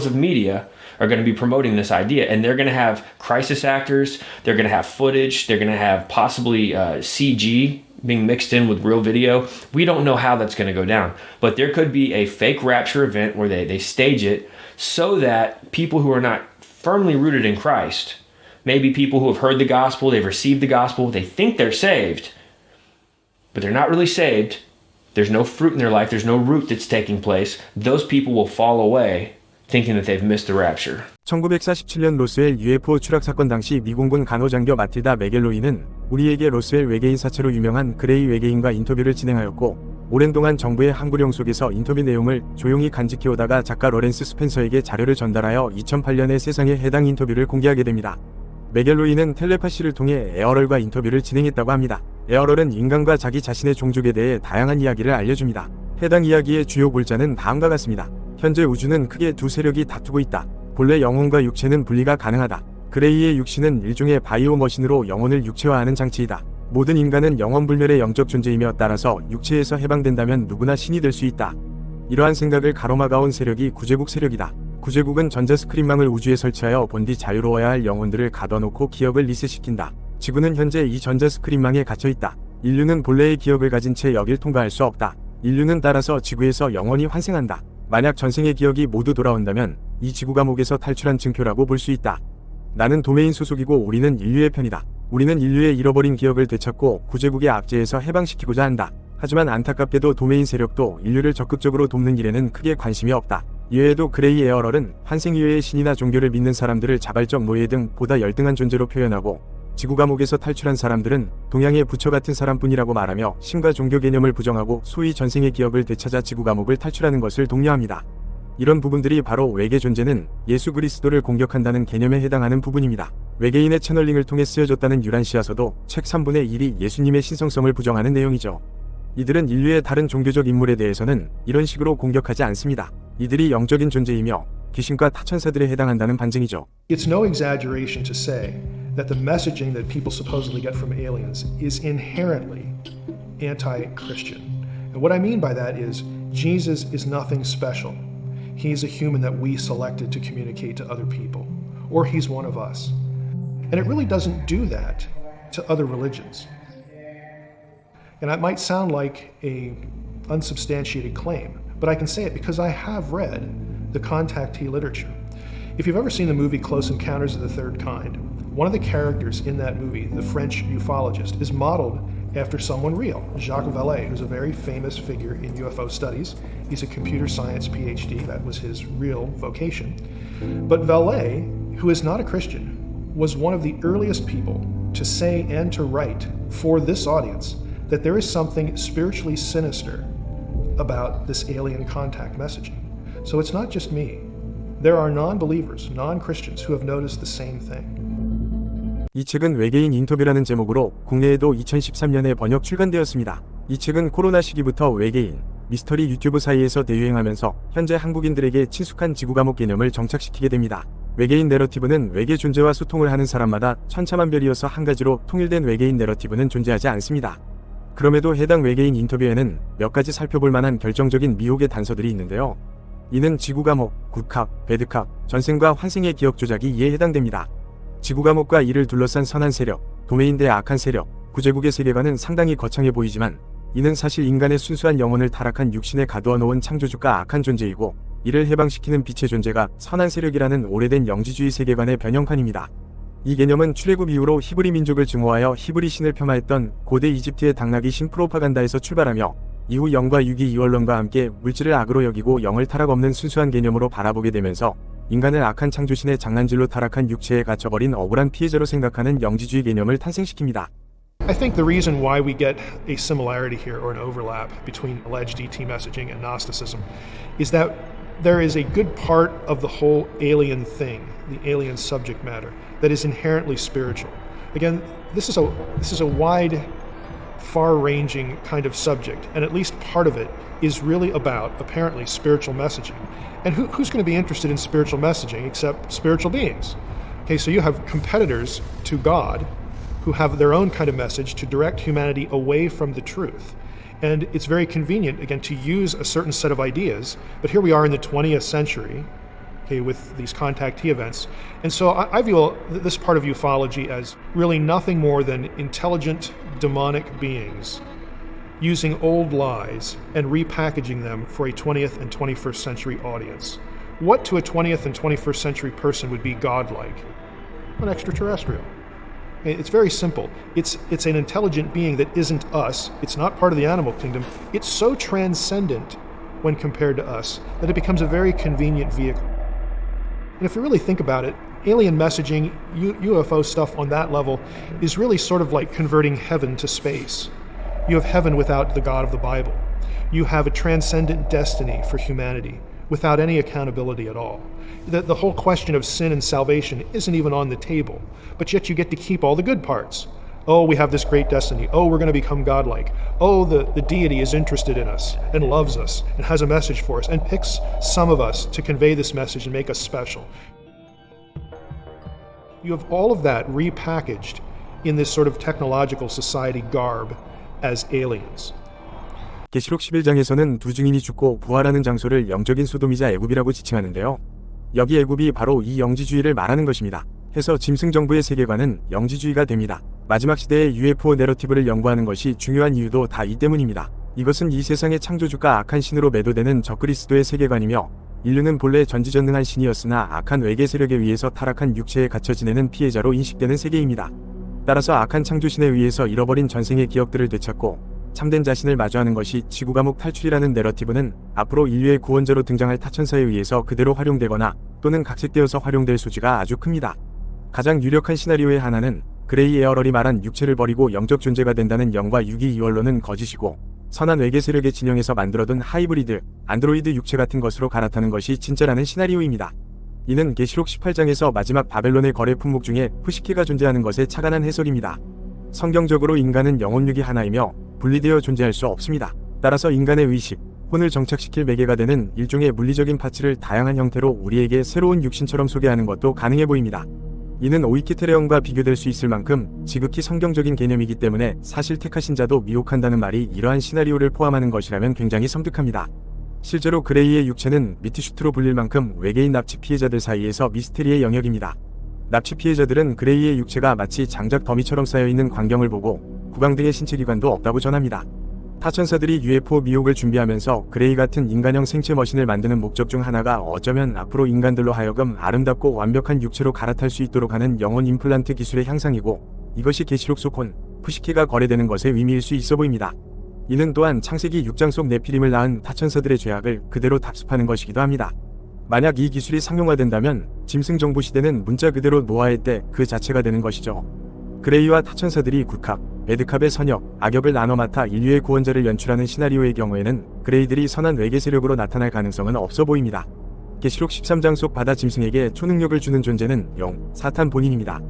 of media are going to be promoting this idea, and they're going to have crisis actors. They're going to have footage. They're going to have possibly CG being mixed in with real video. We don't know how that's going to go down, but there could be a fake rapture event where they stage it so that people who are not firmly rooted in Christ, maybe people who have heard the gospel, they've received the gospel, they think they're saved, but they're not really saved. There's no fruit in their life. There's no root that's taking place. Those people will fall away thinking that they've missed the rapture. 1947년 로스웰 UFO 추락 사건 당시 미공군 간호장교 마틸다 메겔로이는 우리에게 로스웰 외계인 사체로 유명한 그레이 외계인과 인터뷰를 진행하였고, 오랜 동안 정부의 항구령 속에서 인터뷰 내용을 조용히 간직해오다가 작가 로렌스 스펜서에게 자료를 전달하여 2008년에 세상에 해당 인터뷰를 공개하게 됩니다. 메겔로이는 텔레파시를 통해 에어럴과 인터뷰를 진행했다고 합니다. 에어럴은 인간과 자기 자신의 종족에 대해 다양한 이야기를 알려줍니다. 해당 이야기의 주요 골자는 다음과 같습니다. 현재 우주는 크게 두 세력이 다투고 있다. 본래 영혼과 육체는 분리가 가능하다. 그레이의 육신은 일종의 바이오 머신으로 영혼을 육체화하는 장치이다. 모든 인간은 영혼불멸의 영적 존재이며 따라서 육체에서 해방된다면 누구나 신이 될 수 있다. 이러한 생각을 가로막아온 세력이 구제국 세력이다. 구제국은 전자 스크린망을 우주에 설치하여 본디 자유로워야 할 영혼들을 가둬놓고 기억을 리셋시킨다. 지구는 현재 이 전자 스크린망에 갇혀있다. 인류는 본래의 기억을 가진 채 여길 통과할 수 없다. 인류는 따라서 지구에서 영원히 환생한다. 만약 전생의 기억이 모두 돌아온다면 이 지구 감옥에서 탈출한 증표라고 볼 수 있다. 나는 도메인 소속이고 우리는 인류의 편이다. 우리는 인류의 잃어버린 기억을 되찾고 구제국의 압제에서 해방시키고자 한다. 하지만 안타깝게도 도메인 세력도 인류를 적극적으로 돕는 일에는 크게 관심이 없다. 이외에도 그레이 에어럴은 환생 이외의 신이나 종교를 믿는 사람들을 자발적 노예 등 보다 열등한 존재로 표현하고, 지구 감옥에서 탈출한 사람들은 동양의 부처 같은 사람뿐이라고 말하며 신과 종교 개념을 부정하고 소위 전생의 기억을 되찾아 지구 감옥을 탈출하는 것을 독려합니다. 이런 부분들이 바로 외계 존재는 예수 그리스도를 공격한다는 개념에 해당하는 부분입니다. 외계인의 채널링을 통해 쓰여졌다는 유란시아서도 책 3분의 1이 예수님의 신성성을 부정하는 내용이죠. 이들은 인류의 다른 종교적 인물에 대해서는 이런 식으로 공격하지 않습니다. 이들이 영적인 존재이며 귀신과 타천사들에 해당한다는 반증이죠. It's no exaggeration to say that the messaging that people supposedly get from aliens is inherently anti-Christian. And what I mean by that is Jesus is nothing special. He's a human that we selected to communicate to other people, or he's one of us. And it really doesn't do that to other religions. And it might sound like an unsubstantiated claim, but I can say it because I have read the contactee literature. If you've ever seen the movie Close Encounters of the Third Kind, one of the characters in that movie, the French ufologist, is modeled after someone real, Jacques Vallée, who's a very famous figure in UFO studies. He's a computer science PhD, that was his real vocation. But Vallée, who is not a Christian, was one of the earliest people to say and to write for this audience that there is something spiritually sinister about this alien contact messaging. So it's not just me. There are non-believers, non-Christians who have noticed the same thing. 이 책은 외계인 인터뷰라는 제목으로 국내에도 2013년에 번역 출간되었습니다. 이 책은 코로나 시기부터 외계인, 미스터리 유튜브 사이에서 대유행하면서 현재 한국인들에게 친숙한 지구 감옥 개념을 정착시키게 됩니다. 외계인 내러티브는 외계 존재와 소통을 하는 사람마다 천차만별이어서 한 가지로 통일된 외계인 내러티브는 존재하지 않습니다. 그럼에도 해당 외계인 인터뷰에는 몇 가지 살펴볼 만한 결정적인 미혹의 단서들이 있는데요. 이는 지구 감옥, 굿캅, 배드캅, 전생과 환생의 기억 조작이 이에 해당됩니다. 지구 감옥과 이를 둘러싼 선한 세력, 도메인 대 악한 세력, 구제국의 세계관은 상당히 거창해 보이지만 이는 사실 인간의 순수한 영혼을 타락한 육신에 가두어 놓은 창조주가 악한 존재이고, 이를 해방시키는 빛의 존재가 선한 세력이라는 오래된 영지주의 세계관의 변형판입니다. 이 개념은 출애굽 이후로 히브리 민족을 증오하여 히브리 신을 폄하했던 고대 이집트의 당나귀 신 프로파간다에서 출발하며 이후 영과 유기 이원론과 함께 물질을 악으로 여기고 영을 타락 없는 순수한 개념으로 바라보게 되면서 인간을 악한 창조신의 장난질로 타락한 육체에 갇혀버린 억울한 피해자로 생각하는 영지주의 개념을 탄생시킵니다. I think the reason why we get a similarity here or an overlap between alleged ET messaging and Gnosticism is that there is a good part of the whole alien thing, the alien subject matter, that is inherently spiritual. Again, this is a wide, far-ranging kind of subject, and at least part of it is really about, apparently, spiritual messaging. And who's going to be interested in spiritual messaging except spiritual beings? Okay, so you have competitors to God who have their own kind of message to direct humanity away from the truth. And it's very convenient, again, to use a certain set of ideas, but here we are in the 20th century, okay, with these contactee events. And so I view this part of ufology as really nothing more than intelligent demonic beings using old lies and repackaging them for a 20th and 21st century audience. What to a 20th and 21st century person would be godlike? An extraterrestrial. It's very simple. It's an intelligent being that isn't us. It's not part of the animal kingdom. It's so transcendent when compared to us that it becomes a very convenient vehicle. And if you really think about it, alien messaging, UFO stuff on that level is really sort of like converting heaven to space. You have heaven without the God of the Bible. You have a transcendent destiny for humanity without any accountability at all. The whole question of sin and salvation isn't even on the table, but yet you get to keep all the good parts. Oh, we have this great destiny. Oh, we're going to become godlike. Oh, the deity is interested in us and loves us and has a message for us and picks some of us to convey this message and make us special. You have all of that repackaged in this sort of technological society garb as aliens. 계시록 11장에서는 두 증인이 죽고 부활하는 장소를 영적인 소돔이자 애굽이라고 지칭하는데요. 여기 애굽이 바로 이 영지주의를 말하는 것입니다. 해서 짐승 정부의 세계관은 영지주의가 됩니다. 마지막 시대의 UFO 내러티브를 연구하는 것이 중요한 이유도 다 이 때문입니다. 이것은 이 세상의 창조주가 악한 신으로 매도되는 적그리스도의 세계관이며 인류는 본래 전지전능한 신이었으나 악한 외계 세력에 의해서 타락한 육체에 갇혀 지내는 피해자로 인식되는 세계입니다. 따라서 악한 창조신에 의해서 잃어버린 전생의 기억들을 되찾고 참된 자신을 마주하는 것이 지구감옥 탈출이라는 내러티브는 앞으로 인류의 구원자로 등장할 타천사에 의해서 그대로 활용되거나 또는 각색되어서 활용될 소지가 아주 큽니다. 가장 유력한 시나리오의 하나는 그레이 에어럴이 말한 육체를 버리고 영적 존재가 된다는 영과 육이 이원론은 거짓이고 선한 외계 세력의 진영에서 만들어둔 하이브리드, 안드로이드 육체 같은 것으로 갈아타는 것이 진짜라는 시나리오입니다. 이는 계시록 18장에서 마지막 바벨론의 거래 품목 중에 푸시키가 존재하는 것에 착안한 해설입니다. 성경적으로 인간은 영혼육이 하나이며 분리되어 존재할 수 없습니다. 따라서 인간의 의식, 혼을 정착시킬 매개가 되는 일종의 물리적인 파츠를 다양한 형태로 우리에게 새로운 육신처럼 소개하는 것도 가능해 보입니다. 이는 오이키테레온과 비교될 수 있을 만큼 지극히 성경적인 개념이기 때문에 사실 택하신 자도 미혹한다는 말이 이러한 시나리오를 포함하는 것이라면 굉장히 섬뜩합니다. 실제로 그레이의 육체는 미트슈트로 불릴 만큼 외계인 납치 피해자들 사이에서 미스테리의 영역입니다. 납치 피해자들은 그레이의 육체가 마치 장작 더미처럼 쌓여있는 광경을 보고 구강 등의 신체기관도 없다고 전합니다. 타천사들이 UFO 미혹을 준비하면서 그레이 같은 인간형 생체 머신을 만드는 목적 중 하나가 어쩌면 앞으로 인간들로 하여금 아름답고 완벽한 육체로 갈아탈 수 있도록 하는 영혼 임플란트 기술의 향상이고 이것이 계시록 속 혼, 푸시키가 거래되는 것의 의미일 수 있어 보입니다. 이는 또한 창세기 6장 속 네피림을 낳은 타천사들의 죄악을 그대로 답습하는 것이기도 합니다. 만약 이 기술이 상용화된다면 짐승 정부 시대는 문자 그대로 노아의 때 그 자체가 되는 것이죠. 그레이와 타천사들이 굿캅, 배드캅의 선역, 악역을 나눠 맡아 인류의 구원자를 연출하는 시나리오의 경우에는 그레이들이 선한 외계 세력으로 나타날 가능성은 없어 보입니다. 계시록 13장 속 바다 짐승에게 초능력을 주는 존재는 영, 사탄 본인입니다.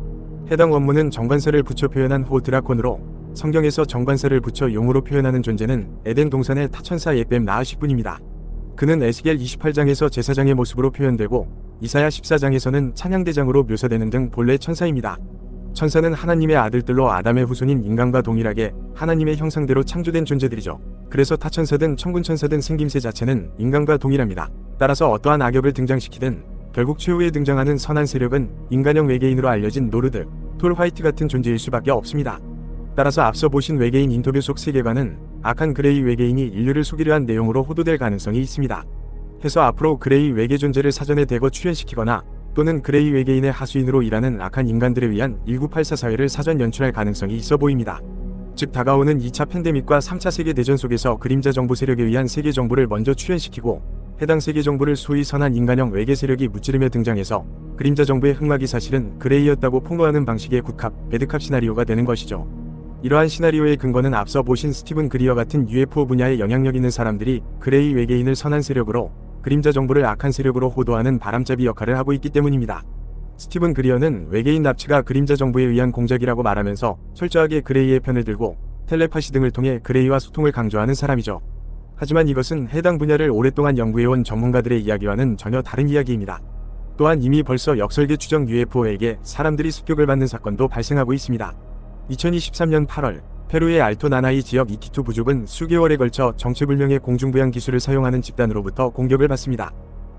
해당 원문은 정관사를 붙여 표현한 호 드라콘으로 성경에서 정관사를 붙여 용으로 표현하는 존재는 에덴 동산의 타천사 예뱀 나아시뿐입니다. 그는 에스겔 28장에서 제사장의 모습으로 표현되고 이사야 14장에서는 찬양대장으로 묘사되는 등 본래 천사입니다. 천사는 하나님의 아들들로 아담의 후손인 인간과 동일하게 하나님의 형상대로 창조된 존재들이죠. 그래서 타천사든 천군천사든 생김새 자체는 인간과 동일합니다. 따라서 어떠한 악역을 등장시키든 결국 최후에 등장하는 선한 세력은 인간형 외계인으로 알려진 노르드, 톨 화이트 같은 존재일 수밖에 없습니다. 따라서 앞서 보신 외계인 인터뷰 속 세계관은 악한 그레이 외계인이 인류를 속이려 한 내용으로 호도될 가능성이 있습니다. 해서 앞으로 그레이 외계 존재를 사전에 대거 출연시키거나 또는 그레이 외계인의 하수인으로 일하는 악한 인간들에 위한 1984 사회를 사전 연출할 가능성이 있어 보입니다. 즉 다가오는 2차 팬데믹과 3차 세계대전 속에서 그림자 정부 세력에 의한 세계 정부를 먼저 출연시키고 해당 세계 정부를 소위 선한 인간형 외계 세력이 무찌르며 등장해서 그림자 정부의 흑막이 사실은 그레이였다고 폭로하는 방식의 굿캅, 배드캅 시나리오가 되는 것이죠. 이러한 시나리오의 근거는 앞서 보신 스티븐 그리어 같은 UFO 분야에 영향력 있는 사람들이 그레이 외계인을 선한 세력으로, 그림자 정부를 악한 세력으로 호도하는 바람잡이 역할을 하고 있기 때문입니다. 스티븐 그리어는 외계인 납치가 그림자 정부에 의한 공작이라고 말하면서 철저하게 그레이의 편을 들고 텔레파시 등을 통해 그레이와 소통을 강조하는 사람이죠. 하지만 이것은 해당 분야를 오랫동안 연구해온 전문가들의 이야기와는 전혀 다른 이야기입니다. 또한 이미 벌써 역설계 추정 UFO에게 사람들이 습격을 받는 사건도 발생하고 있습니다. 2023년 8월 페루의 알토나나이 지역 이티투 부족은 수개월에 걸쳐 정체불명의 공중부양 기술을 사용하는 집단으로부터 공격을 받습니다.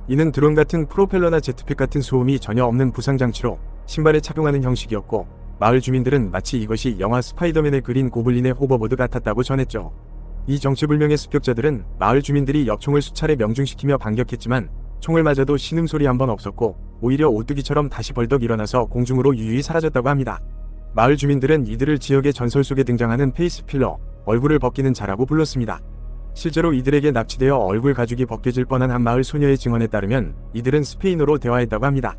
이는 드론 같은 프로펠러나 제트팩 같은 소음이 전혀 없는 부상장치로 신발에 착용하는 형식이었고, 마을 주민들은 마치 이것이 영화 스파이더맨에 그린 고블린의 호버보드 같았다고 전했죠. 이 정체불명의 습격자들은 마을 주민들이 역총을 수차례 명중시키며 반격했지만 총을 맞아도 신음소리 한 번 없었고, 오히려 오뚜기처럼 다시 벌떡 일어나서 공중으로 유유히 사라졌다고 합니다. 마을 주민들은 이들을 지역의 전설 속에 등장하는 페이스필러, 얼굴을 벗기는 자라고 불렀습니다. 실제로 이들에게 납치되어 얼굴 가죽이 벗겨질 뻔한 한 마을 소녀의 증언에 따르면 이들은 스페인어로 대화했다고 합니다.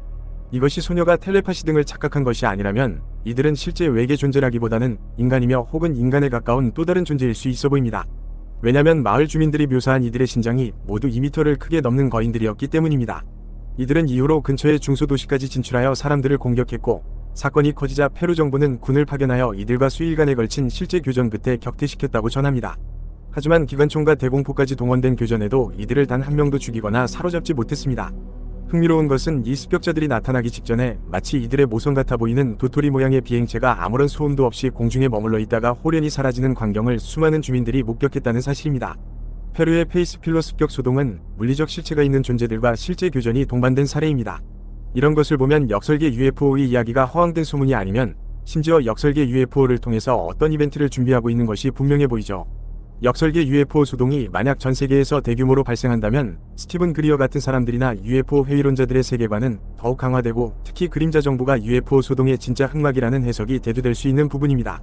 이것이 소녀가 텔레파시 등을 착각한 것이 아니라면 이들은 실제 외계 존재라기보다는 인간이며 혹은 인간에 가까운 또 다른 존재일 수 있어 보입니다. 왜냐면 마을 주민들이 묘사한 이들의 신장이 모두 2m를 크게 넘는 거인들이었기 때문입니다. 이들은 이후로 근처의 중소도시까지 진출하여 사람들을 공격했고, 사건이 커지자 페루 정부는 군을 파견하여 이들과 수일간에 걸친 실제 교전 끝에 격퇴시켰다고 전합니다. 하지만 기관총과 대공포까지 동원된 교전에도 이들을 단 한 명도 죽이거나 사로잡지 못했습니다. 흥미로운 것은 이 습격자들이 나타나기 직전에 마치 이들의 모성 같아 보이는 도토리 모양의 비행체가 아무런 소음도 없이 공중에 머물러 있다가 호련히 사라지는 광경을 수많은 주민들이 목격했다는 사실입니다. 페루의 페이스필러 습격 소동은 물리적 실체가 있는 존재들과 실제 교전이 동반된 사례입니다. 이런 것을 보면 역설계 UFO의 이야기가 허황된 소문이 아니면 심지어 역설계 UFO를 통해서 어떤 이벤트를 준비하고 있는 것이 분명해 보이죠. 역설계 UFO 소동이 만약 전 세계에서 대규모로 발생한다면 스티븐 그리어 같은 사람들이나 UFO 회의론자들의 세계관은 더욱 강화되고, 특히 그림자 정부가 UFO 소동의 진짜 흑막이라는 해석이 대두될 수 있는 부분입니다.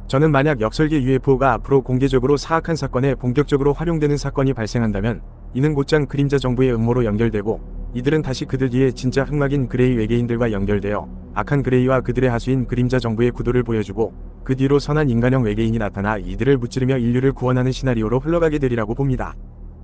저는 만약 역설계 UFO가 앞으로 공개적으로 사악한 사건에 본격적으로 활용되는 사건이 발생한다면 이는 곧장 그림자 정부의 음모로 연결되고, 이들은 다시 그들 뒤에 진짜 흑막인 그레이 외계인들과 연결되어 악한 그레이와 그들의 하수인 그림자 정부의 구도를 보여주고, 그 뒤로 선한 인간형 외계인이 나타나 이들을 무찌르며 인류를 구원하는 시나리오로 흘러가게 되리라고 봅니다.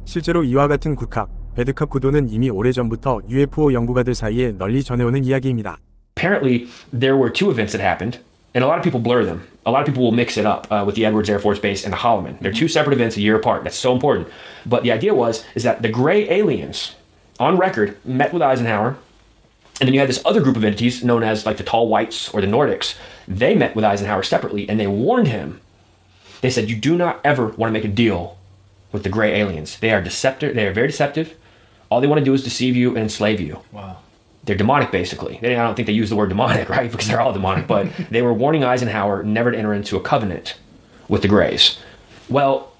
실제로 이와 같은 굿캅, 배드캅 구도는 이미 오래전부터 UFO 연구가들 사이에 널리 전해오는 이야기입니다. Apparently, there were two events that happened, and a lot of people blur them. A lot of people will mix it up with the Edwards Air Force Base and the Holloman. They're two separate events a year apart. That's so important. But the idea is that the gray aliens, on record, met with Eisenhower, and then you had this other group of entities known as like the Tall Whites or the Nordics. They met with Eisenhower separately, and they warned him. They said, you do not ever want to make a deal with the gray aliens. They are deceptive. They are very deceptive. All they want to do is deceive you and enslave you. Wow. They're demonic, basically. I don't think they use the word demonic, right? Because they're all demonic. But they were warning Eisenhower never to enter into a covenant with the Greys. Well,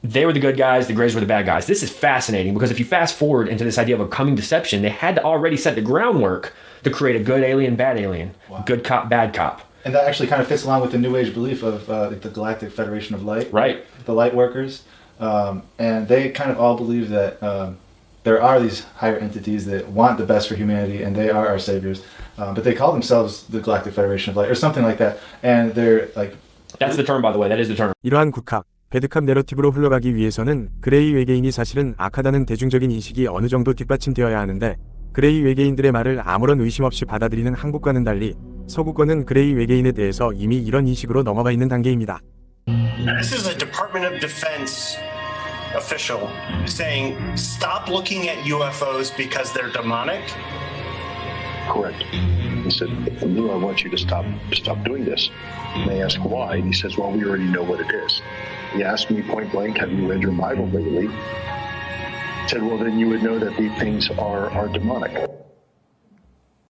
they were the good guys. The Greys were the bad guys. This is fascinating because if you fast forward into this idea of a coming deception, they had to already set the groundwork to create a good alien, bad alien, good cop, bad cop. And that actually kind of fits along with the New Age belief of the Galactic Federation of Light. Right. The light workers. And they kind of all believe that there are these higher entities that want the best for humanity, and they are our saviors. But they call themselves the Galactic Federation of Light, or something like that. And they're like... That's the term, by the way. That is the term. 이러한 굿캅, 배드캅 내러티브로 흘러가기 위해서는 그레이 외계인이 사실은 악하다는 대중적인 인식이 어느 정도 뒷받침되어야 하는데, 그레이 외계인들의 말을 아무런 의심 없이 받아들이는 한국과는 달리 서구권은 그레이 외계인에 대해서 이미 이런 인식으로 넘어가 있는 단계입니다. This is a Department of Defense official saying, stop looking at UFOs because they're demonic? Correct. He said, Lou, I want you to stop doing this. And they asked why, and he says, well, we already know what it is. He asked me point blank, have you read your Bible lately? I said, well, then you would know that these things are demonic.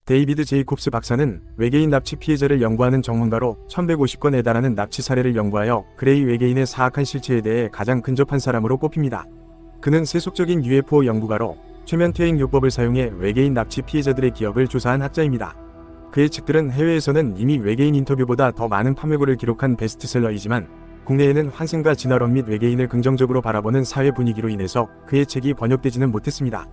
데이비드 제이콥스 박사는 외계인 납치 피해자를 연구하는 전문가로 1150건에 달하는 납치 사례를 연구하여 그레이 외계인의 사악한 실체에 대해 가장 근접한 사람으로 꼽힙니다. 그는 세속적인 UFO 연구가로 최면퇴행 요법을 사용해 외계인 납치 피해자들의 기억을 조사한 학자입니다. 그의 책들은 해외에서는 이미 외계인 인터뷰보다 더 많은 판매고를 기록한 베스트셀러이지만 국내에는 환생과 진화론 및 외계인을 긍정적으로 바라보는 사회 분위기로 인해서 그의 책이 번역되지는 못했습니다.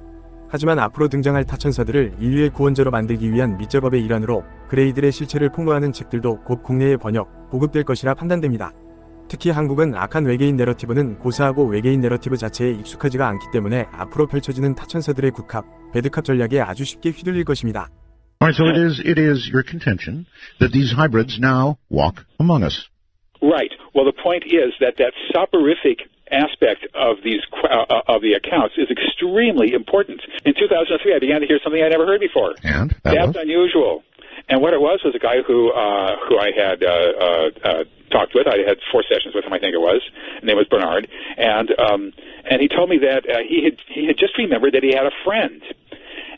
하지만 앞으로 등장할 타천사들을 인류의 구원자로 만들기 위한 밑작업의 일환으로 그레이들의 실체를 폭로하는 책들도 곧 국내에 번역, 보급될 것이라 판단됩니다. 특히 한국은 악한 외계인 내러티브는 고사하고 외계인 내러티브 자체에 익숙하지가 않기 때문에 앞으로 펼쳐지는 타천사들의 굿캅, 배드캅 전략에 아주 쉽게 휘둘릴 것입니다. All right, so it is your contention that these hybrids now walk among us. Right. Well, the point is that soporific aspect of these of the accounts is extremely important. In 2003, I began to hear something I never heard before. And that's unusual. And what it was a guy who I had talked with. I had 4 sessions with him, I think it was. His name was Bernard, and he told me that he had just remembered that he had a friend,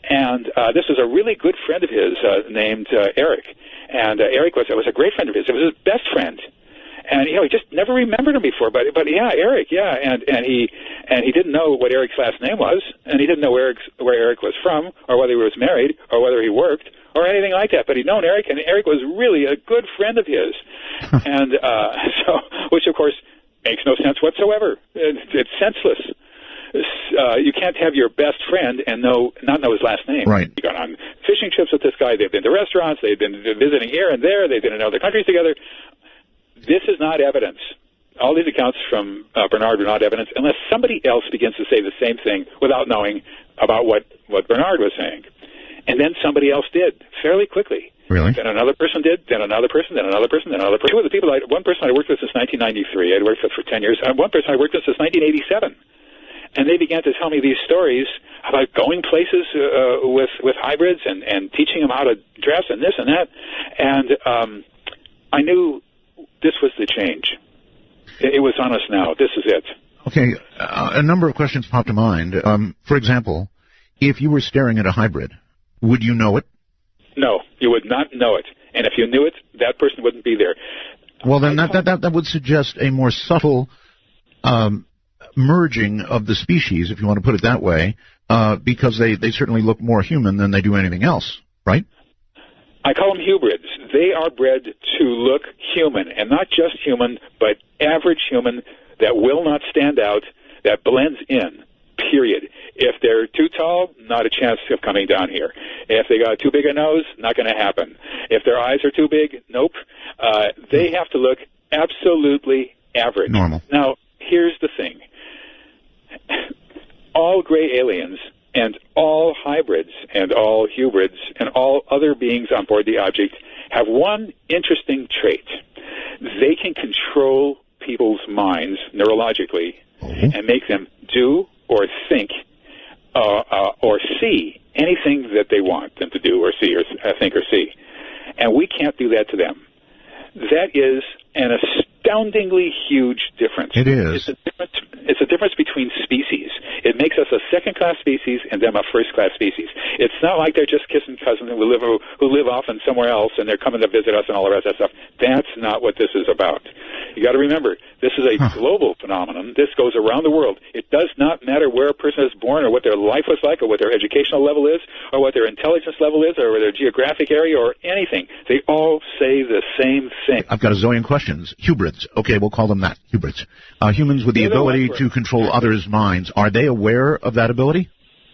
and this was a really good friend of his named Eric. And Eric was a great friend of his. It was his best friend. And he just never remembered him before, but yeah, Eric, yeah, and he didn't know what Eric's last name was, and he didn't know where Eric was from, or whether he was married, or whether he worked, or anything like that. But he'd known Eric, and Eric was really a good friend of his, and so, which of course makes no sense whatsoever. It's senseless. You can't have your best friend and not know his last name. Right. He got on fishing trips with this guy. They've been to restaurants. They've been visiting here and there. They've been in other countries together. This is not evidence. All these accounts from Bernard are not evidence unless somebody else begins to say the same thing without knowing about what Bernard was saying. And then somebody else did fairly quickly. Really? Then another person did, then another person, then another person, then another person. Two of the people, one person I worked with since 1993. I'd worked with for 10 years. And one person I worked with since 1987. And they began to tell me these stories about going places with hybrids and teaching them how to dress and this and that. And I knew this was the change. It was on us now. This is it. Okay, a number of questions popped to mind. For example, if you were staring at a hybrid, would you know it? No, you would not know it. And if you knew it, that person wouldn't be there. Well, then that would suggest a more subtle merging of the species, if you want to put it that way, because they certainly look more human than they do anything else, right? I call them hybrids. They are bred to look human, and not just human, but average human that will not stand out, that blends in, period. If they're too tall, not a chance of coming down here. If they got too big a nose, not going to happen. If their eyes are too big, nope. They have to look absolutely average. Normal. Now, here's the thing. All gray aliens and all hybrids and all hybrids and all other beings on board the object have one interesting trait. They can control people's minds neurologically and make them do or think or see anything that they want them to do or see or think or see. And we can't do that to them. That is an astoundingly huge difference. It is. It's a difference between species. It makes us a second-class species and them a first-class species. It's not like they're just kissing cousins who live off in somewhere else and they're coming to visit us and all the rest of that stuff. That's not what this is about. You got to remember, this is a global phenomenon. This goes around the world. It does not matter where a person is born or what their life was like or what their educational level is or what their intelligence level is or their geographic area or anything. They all say the same thing. I've got a zillion questions. Hybrids. Okay, we'll call them that. Hybrids. Humans with the ability to control others' minds. Are they aware of that ability?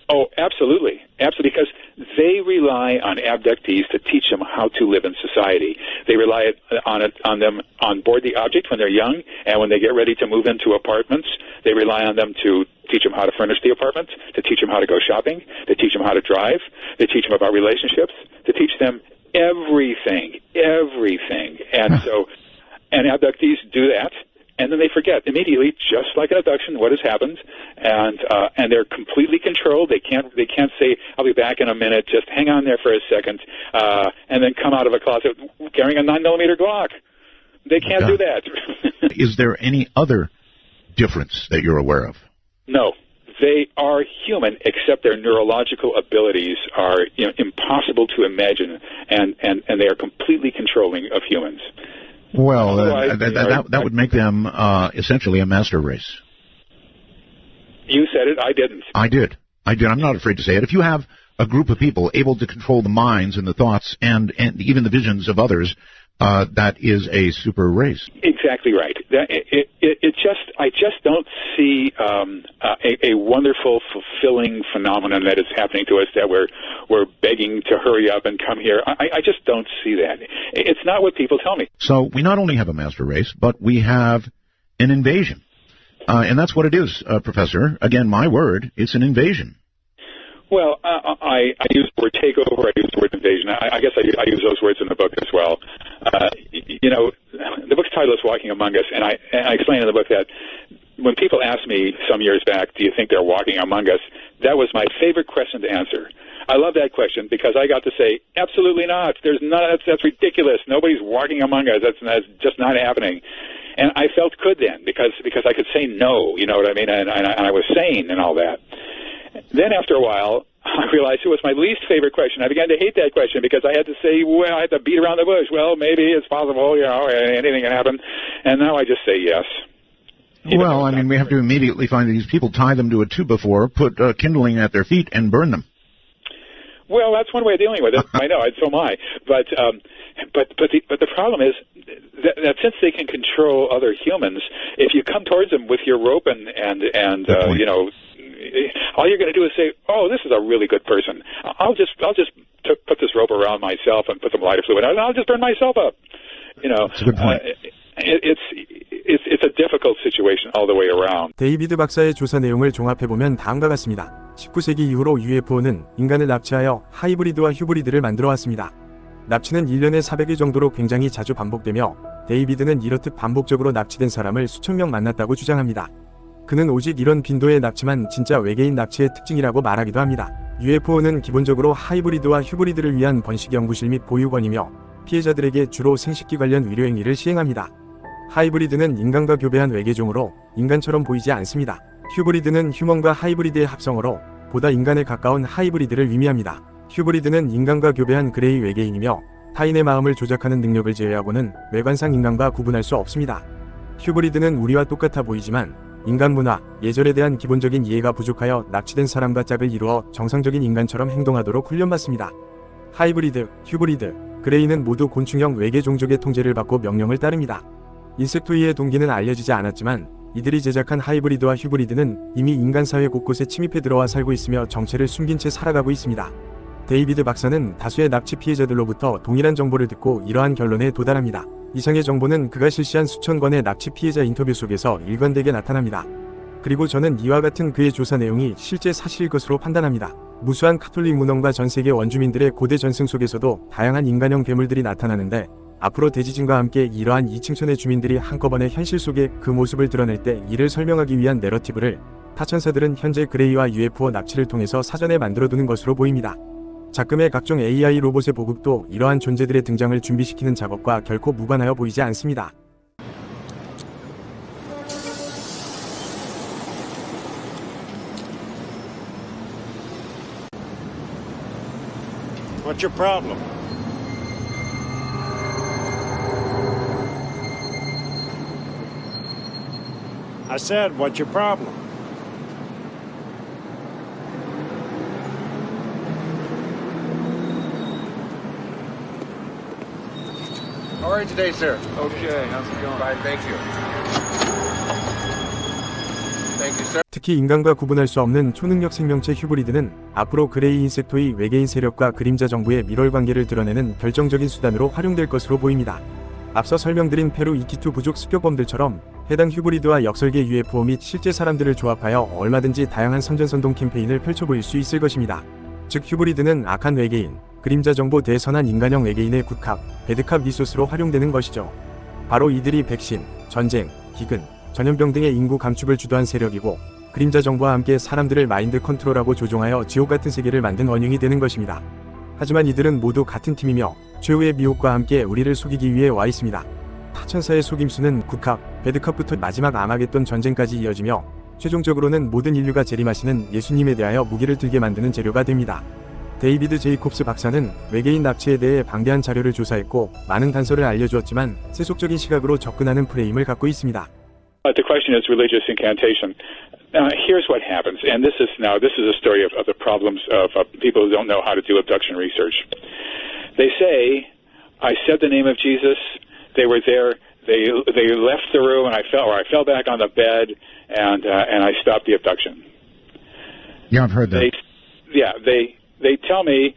Oh, absolutely. Absolutely, because they rely on abductees to teach them how to live in society. They rely on them on board the object when they're young, and when they get ready to move into apartments, they rely on them to teach them how to furnish the apartment, to teach them how to go shopping, to teach them how to drive, to teach them about relationships, to teach them everything. And so, and abductees do that. And then they forget immediately, just like an abduction, what has happened, and they're completely controlled. They can't say, "I'll be back in a minute." Just hang on there for a second, and then come out of a closet carrying a 9mm Glock. They can't do that. Is there any other difference that you're aware of? No, they are human, except their neurological abilities are impossible to imagine, and they are completely controlling of humans. Well, that would make them essentially a master race. You said it. I didn't. I did. I'm not afraid to say it. If you have a group of people able to control the minds and the thoughts and even the visions of others, that is a super race. Exactly right. I just don't see a wonderful, fulfilling phenomenon that is happening to us that we're begging to hurry up and come here. I just don't see that. It's not what people tell me. So we not only have a master race, but we have an invasion. And that's what it is, Professor. Again, my word, it's an invasion. Well, I use the word takeover. I use the word invasion. I guess I use those words in the book as well. The book's title is Walking Among Us, and I explain in the book that when people asked me some years back, do you think they're walking among us, that was my favorite question to answer. I love that question because I got to say, absolutely not. There's not. That's ridiculous. Nobody's walking among us. That's just not happening. And I felt good then because I could say no, you know what I mean, and I was sane and all that. Then after a while, I realized it was my least favorite question. I began to hate that question because I had to say, well, I had to beat around the bush. Well, maybe it's possible, anything can happen. And now I just say yes. Well, I mean, we have to immediately find these people, tie them to a 2x4, put kindling at their feet, and burn them. Well, that's one way of dealing with it. I know, so am I. But the problem is that since they can control other humans, if you come towards them with your rope and all you're going to do is say, "Oh, this is a really good person. I'll just put this rope around myself and put some lighter fluid, and I'll just burn myself up." That's a good point. It's a difficult situation all the way around. 데이비드 박사의 조사 내용을 종합해보면 다음과 같습니다. 19세기 이후로 UFO는 인간을 납치하여 하이브리드와 휴브리드를 만들어왔습니다. 납치는 1년에 400회 정도로 굉장히 자주 반복되며 데이비드는 이렇듯 반복적으로 납치된 사람을 수천 명 만났다고 주장합니다. 그는 오직 이런 빈도의 납치만 진짜 외계인 납치의 특징이라고 말하기도 합니다. UFO는 기본적으로 하이브리드와 휴브리드를 위한 번식 연구실 및 보육원이며 피해자들에게 주로 생식기 관련 의료 행위를 시행합니다. 하이브리드는 인간과 교배한 외계종으로 인간처럼 보이지 않습니다. 휴브리드는 휴먼과 하이브리드의 합성어로 보다 인간에 가까운 하이브리드를 의미합니다. 휴브리드는 인간과 교배한 그레이 외계인이며 타인의 마음을 조작하는 능력을 제외하고는 외관상 인간과 구분할 수 없습니다. 휴브리드는 우리와 똑같아 보이지만 인간 문화, 예절에 대한 기본적인 이해가 부족하여 납치된 사람과 짝을 이루어 정상적인 인간처럼 행동하도록 훈련받습니다. 하이브리드, 휴브리드, 그레이는 모두 곤충형 외계 종족의 통제를 받고 명령을 따릅니다. 인섹토이의 동기는 알려지지 않았지만 이들이 제작한 하이브리드와 휴브리드는 이미 인간 사회 곳곳에 침입해 들어와 살고 있으며 정체를 숨긴 채 살아가고 있습니다. 데이비드 박사는 다수의 납치 피해자들로부터 동일한 정보를 듣고 이러한 결론에 도달합니다. 이상의 정보는 그가 실시한 수천 건의 납치 피해자 인터뷰 속에서 일관되게 나타납니다. 그리고 저는 이와 같은 그의 조사 내용이 실제 사실일 것으로 판단합니다. 무수한 카톨릭 문헌과 전 세계 원주민들의 고대 전승 속에서도 다양한 인간형 괴물들이 나타나는데 앞으로 대지진과 함께 이러한 이층천의 주민들이 한꺼번에 현실 속에 그 모습을 드러낼 때 이를 설명하기 위한 내러티브를 타천사들은 현재 그레이와 UFO 납치를 통해서 사전에 만들어두는 것으로 보입니다. 작금의 각종 AI 로봇의 보급도 이러한 존재들의 등장을 준비시키는 작업과 결코 무관하여 보이지 않습니다. What's your problem? I said, what's your problem? How are you today, sir? Okay, how's it going? Fine, thank you. Thank you, sir. 특히 인간과 구분할 수 없는 초능력 생명체 휴브리드는 앞으로 그레이 인섹토의 외계인 세력과 그림자 정부의 밀월 관계를 드러내는 결정적인 수단으로 활용될 것으로 보입니다. 앞서 설명드린 페루 이키투 부족 습격범들처럼 해당 휴브리드와 역설계 UFO 및 실제 사람들을 조합하여 얼마든지 다양한 선전선동 캠페인을 펼쳐보일 수 있을 것입니다. 즉 휴브리드는 악한 외계인, 그림자 정보 대선한 인간형 외계인의 굿캅, 배드캅 리소스로 활용되는 것이죠. 바로 이들이 백신, 전쟁, 기근, 전염병 등의 인구 감축을 주도한 세력이고 그림자 정보와 함께 사람들을 마인드 컨트롤하고 조종하여 지옥 같은 세계를 만든 원흉이 되는 것입니다. 하지만 이들은 모두 같은 팀이며 최후의 미혹과 함께 우리를 속이기 위해 와 있습니다. 타천사의 속임수는 굿캅, 배드캅부터 마지막 아마겟돈 전쟁까지 이어지며 최종적으로는 모든 인류가 재림하시는 예수님에 대하여 무기를 들게 만드는 재료가 됩니다. 데이비드 제이콥스 박사는 외계인 납치에 대해 방대한 자료를 조사했고 많은 단서를 알려주었지만 세속적인 시각으로 접근하는 프레임을 갖고 있습니다. The question is religious incantation. Here's what happens, and this is a story of the problems of people who don't know how to do abduction research. They say, I said the name of Jesus. They were there. They left the room, and I fell back on the bed, and I stopped the abduction. Yeah, I've heard that. They tell me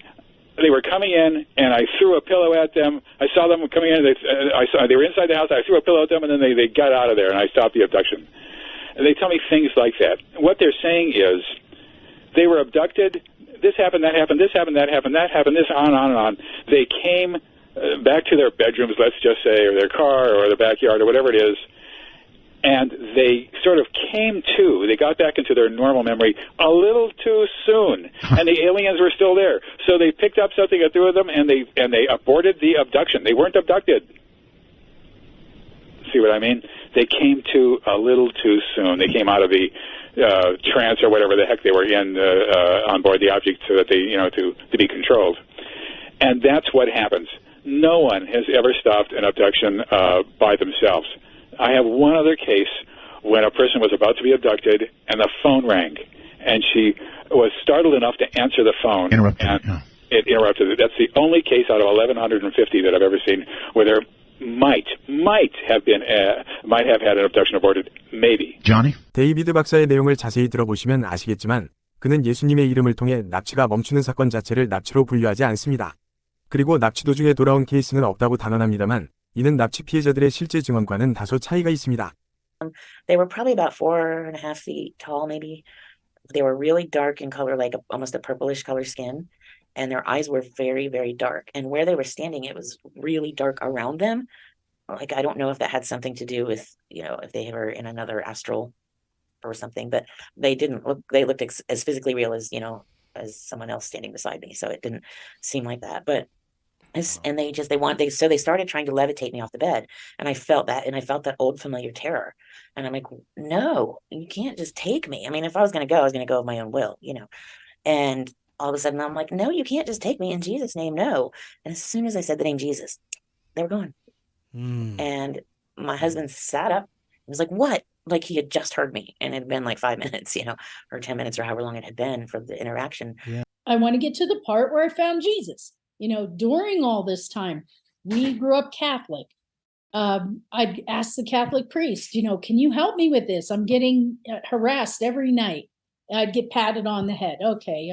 they were coming in, and I threw a pillow at them. I saw them coming in. They were inside the house. I threw a pillow at them, and then they got out of there, and I stopped the abduction. And they tell me things like that. What they're saying is they were abducted. This happened, that happened, this happened, that happened, that happened, this on and on. They came back to their bedrooms, let's just say, or their car, or their backyard, or whatever it is, and they sort of came to, they got back into their normal memory a little too soon, and the aliens were still there. So they picked up something at two of them, and they aborted the abduction. They weren't abducted. See what I mean? They came to a little too soon. They came out of the trance or whatever the heck they were in on board the object, so that they, to be controlled. And that's what happens. No one has ever stopped an abduction by themselves. I have one other case when a person was about to be abducted, and the phone rang, and she was startled enough to answer the phone. It interrupted. That's the only case out of 1,150 that I've ever seen where there might have had an abduction aborted. Maybe. Johnny? 데이비드 박사의 내용을 자세히 들어보시면 아시겠지만 그는 예수님의 이름을 통해 납치가 멈추는 사건 자체를 납치로 분류하지 않습니다. 그리고 납치 도중에 돌아온 케이스는 없다고 단언합니다만 이는 납치 피해자들의 실제 증언과는 다소 차이가 있습니다. They were probably about 4.5 feet tall, maybe. They were really dark in color, like almost a purplish color skin. And their eyes were very, very dark. And where they were standing, it was really dark around them. Like, I don't know if that had something to do with, if they were in another astral or something, but they looked as physically real as, as someone else standing beside me. So it didn't seem like that. But, and they started trying to levitate me off the bed. And I felt that old familiar terror. And I'm like, no, you can't just take me. I mean, if I was going to go, I was going to go of my own will, And all of a sudden, I'm like, no, you can't just take me in Jesus' name, no. And as soon as I said the name Jesus, they were gone. And my husband sat up and was like, what? Like he had just heard me. And it had been like 5 minutes, or 10 minutes or however long it had been for the interaction. Yeah. I want to get to the part where I found Jesus. During all this time, we grew up Catholic. I'd ask the Catholic priest, can you help me with this? I'm getting harassed every night. I'd get patted on the head. Okay,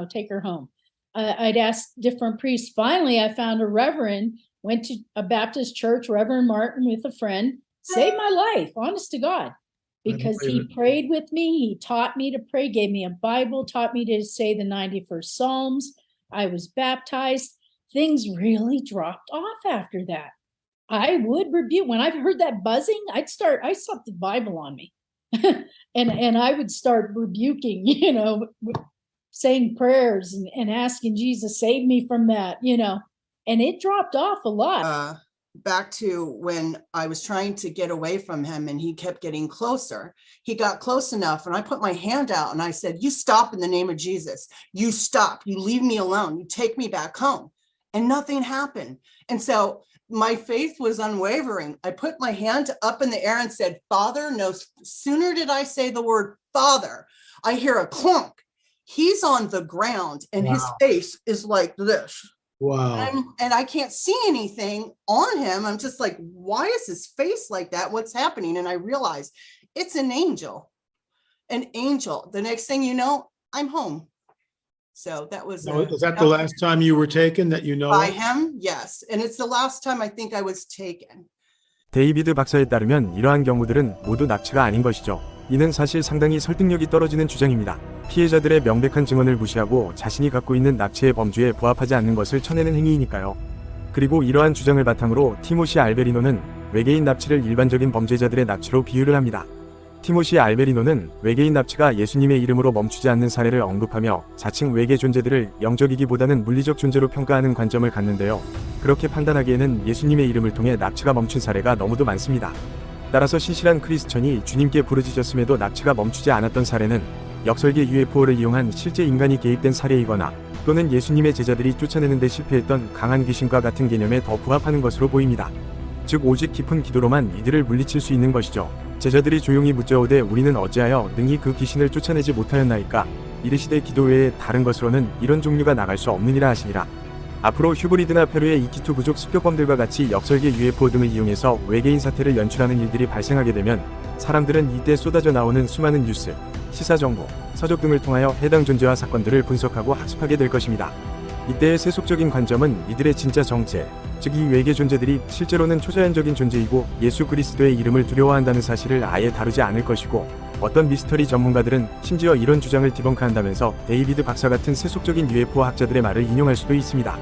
take her home. I'd ask different priests. Finally, I found a reverend, went to a Baptist church, Reverend Martin with a friend, saved my life, honest to God, because he prayed with me. He taught me to pray, gave me a Bible, taught me to say the 91st Psalms. I was baptized. Things really dropped off after that. I would rebuke. When I heard that buzzing, I slapped the Bible on me. and I would start rebuking, saying prayers and asking Jesus, save me from that, and it dropped off a lot. Back to when I was trying to get away from him and he kept getting closer. He got close enough and I put my hand out and I said, you stop in the name of Jesus. You stop. You leave me alone. You take me back home. And nothing happened. And so my faith was unwavering. I put my hand up in the air and said, Father. No sooner did I say the word Father, I hear a clunk. He's on the ground and his face is like this. Wow. And I can't see anything on him. I'm just like, why is his face like that? What's happening? And I realized it's an angel. An angel. The next thing you know, I'm home. So that was. Was that the last time you were taken that you know? By him? Yes. And it's the last time I think I was taken. 데이비드 박사에 따르면 이러한 경우들은 모두 납치가 아닌 것이죠. 이는 사실 상당히 설득력이 떨어지는 주장입니다. 피해자들의 명백한 증언을 무시하고 자신이 갖고 있는 납치의 범주에 부합하지 않는 것을 쳐내는 행위이니까요. 그리고 이러한 주장을 바탕으로 티모시 알베리노는 외계인 납치를 일반적인 범죄자들의 납치로 비유를 합니다. 티모시 알베리노는 외계인 납치가 예수님의 이름으로 멈추지 않는 사례를 언급하며 자칭 외계 존재들을 영적이기보다는 물리적 존재로 평가하는 관점을 갖는데요. 그렇게 판단하기에는 예수님의 이름을 통해 납치가 멈춘 사례가 너무도 많습니다. 따라서 신실한 크리스천이 주님께 부르짖었음에도 납치가 멈추지 않았던 사례는 역설계 UFO를 이용한 실제 인간이 개입된 사례이거나 또는 예수님의 제자들이 쫓아내는 데 실패했던 강한 귀신과 같은 개념에 더 부합하는 것으로 보입니다. 즉 오직 깊은 기도로만 이들을 물리칠 수 있는 것이죠. 제자들이 조용히 묻자오되 우리는 어찌하여 능히 그 귀신을 쫓아내지 못하였나이까? 이르시되 기도 외에 다른 것으로는 이런 종류가 나갈 수 없느니라 하시니라. 앞으로 휴브리드나 페루의 이키투 부족 습격범들과 같이 역설계 UFO 등을 이용해서 외계인 사태를 연출하는 일들이 발생하게 되면 사람들은 이때 쏟아져 나오는 수많은 뉴스, 시사 정보, 서적 등을 통하여 해당 존재와 사건들을 분석하고 학습하게 될 것입니다. 이때의 세속적인 관점은 이들의 진짜 정체, 즉 이 외계 존재들이 실제로는 초자연적인 존재이고 예수 그리스도의 이름을 두려워한다는 사실을 아예 다루지 않을 것이고, 어떤 미스터리 전문가들은 심지어 이런 주장을 디벙크한다면서 데이비드 박사 같은 세속적인 UFO 학자들의 말을 인용할 수도 있습니다.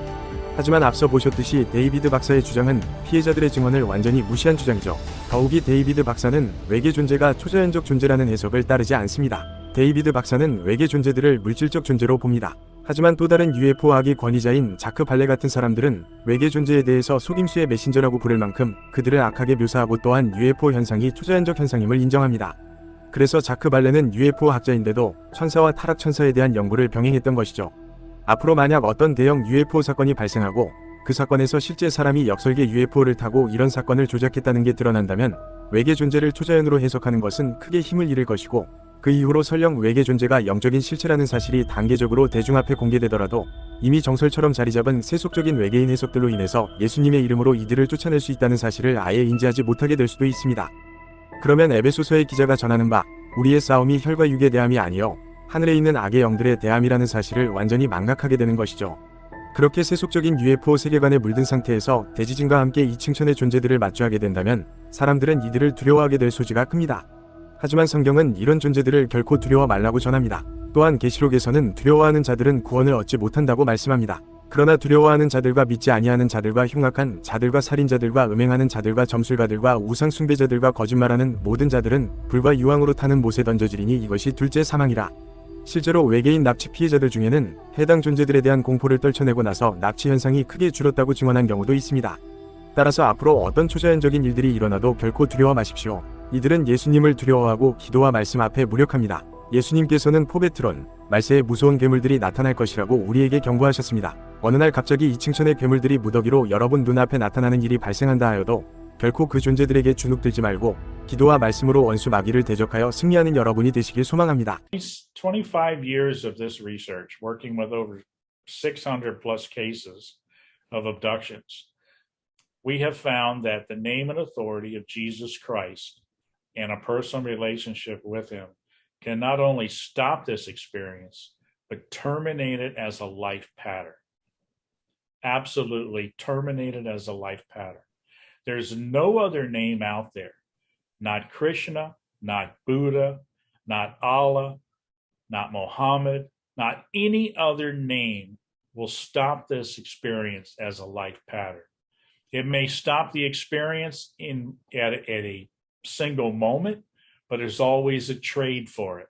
하지만 앞서 보셨듯이 데이비드 박사의 주장은 피해자들의 증언을 완전히 무시한 주장이죠. 더욱이 데이비드 박사는 외계 존재가 초자연적 존재라는 해석을 따르지 않습니다. 데이비드 박사는 외계 존재들을 물질적 존재로 봅니다. 하지만 또 다른 UFO학의 권위자인 자크 발레 같은 사람들은 외계 존재에 대해서 속임수의 메신저라고 부를 만큼 그들을 악하게 묘사하고 또한 UFO 현상이 초자연적 현상임을 인정합니다. 그래서 자크 발레는 UFO 학자인데도 천사와 타락천사에 대한 연구를 병행했던 것이죠. 앞으로 만약 어떤 대형 UFO 사건이 발생하고 그 사건에서 실제 사람이 역설계 UFO를 타고 이런 사건을 조작했다는 게 드러난다면 외계 존재를 초자연으로 해석하는 것은 크게 힘을 잃을 것이고, 그 이후로 설령 외계 존재가 영적인 실체라는 사실이 단계적으로 대중 앞에 공개되더라도 이미 정설처럼 자리잡은 세속적인 외계인 해석들로 인해서 예수님의 이름으로 이들을 쫓아낼 수 있다는 사실을 아예 인지하지 못하게 될 수도 있습니다. 그러면 에베소서의 기자가 전하는 바 우리의 싸움이 혈과 육의 대함이 아니요 하늘에 있는 악의 영들의 대함이라는 사실을 완전히 망각하게 되는 것이죠. 그렇게 세속적인 UFO 세계관에 물든 상태에서 대지진과 함께 이층천의 존재들을 마주하게 된다면 사람들은 이들을 두려워하게 될 소지가 큽니다. 하지만 성경은 이런 존재들을 결코 두려워 말라고 전합니다. 또한 계시록에서는 두려워하는 자들은 구원을 얻지 못한다고 말씀합니다. 그러나 두려워하는 자들과 믿지 아니하는 자들과 흉악한 자들과 살인자들과 음행하는 자들과 점술가들과 우상 숭배자들과 거짓말하는 모든 자들은 불과 유황으로 타는 못에 던져지리니 이것이 둘째 사망이라. 실제로 외계인 납치 피해자들 중에는 해당 존재들에 대한 공포를 떨쳐내고 나서 납치 현상이 크게 줄었다고 증언한 경우도 있습니다. 따라서 앞으로 어떤 초자연적인 일들이 일어나도 결코 두려워 마십시오. 이들은 예수님을 두려워하고 기도와 말씀 앞에 무력합니다. 예수님께서는 포베트론, 말세에 무서운 괴물들이 나타날 것이라고 우리에게 경고하셨습니다. 어느 날 갑자기 이층천의 괴물들이 무더기로 여러분 눈앞에 나타나는 일이 발생한다 하여도 결코 그 존재들에게 주눅들지 말고 기도와 말씀으로 원수 마귀를 대적하여 승리하는 여러분이 되시길 소망합니다. 25 years of this research, working with over 600 plus cases of abductions, we have found that the name and authority of Jesus Christ and a personal relationship with him can not only stop this experience, but terminate it as a life pattern. Absolutely terminate it as a life pattern. There's no other name out there, not Krishna, not Buddha, not Allah, not Muhammad, not any other name will stop this experience as a life pattern. It may stop the experience at a single moment, but there's always a trade for it.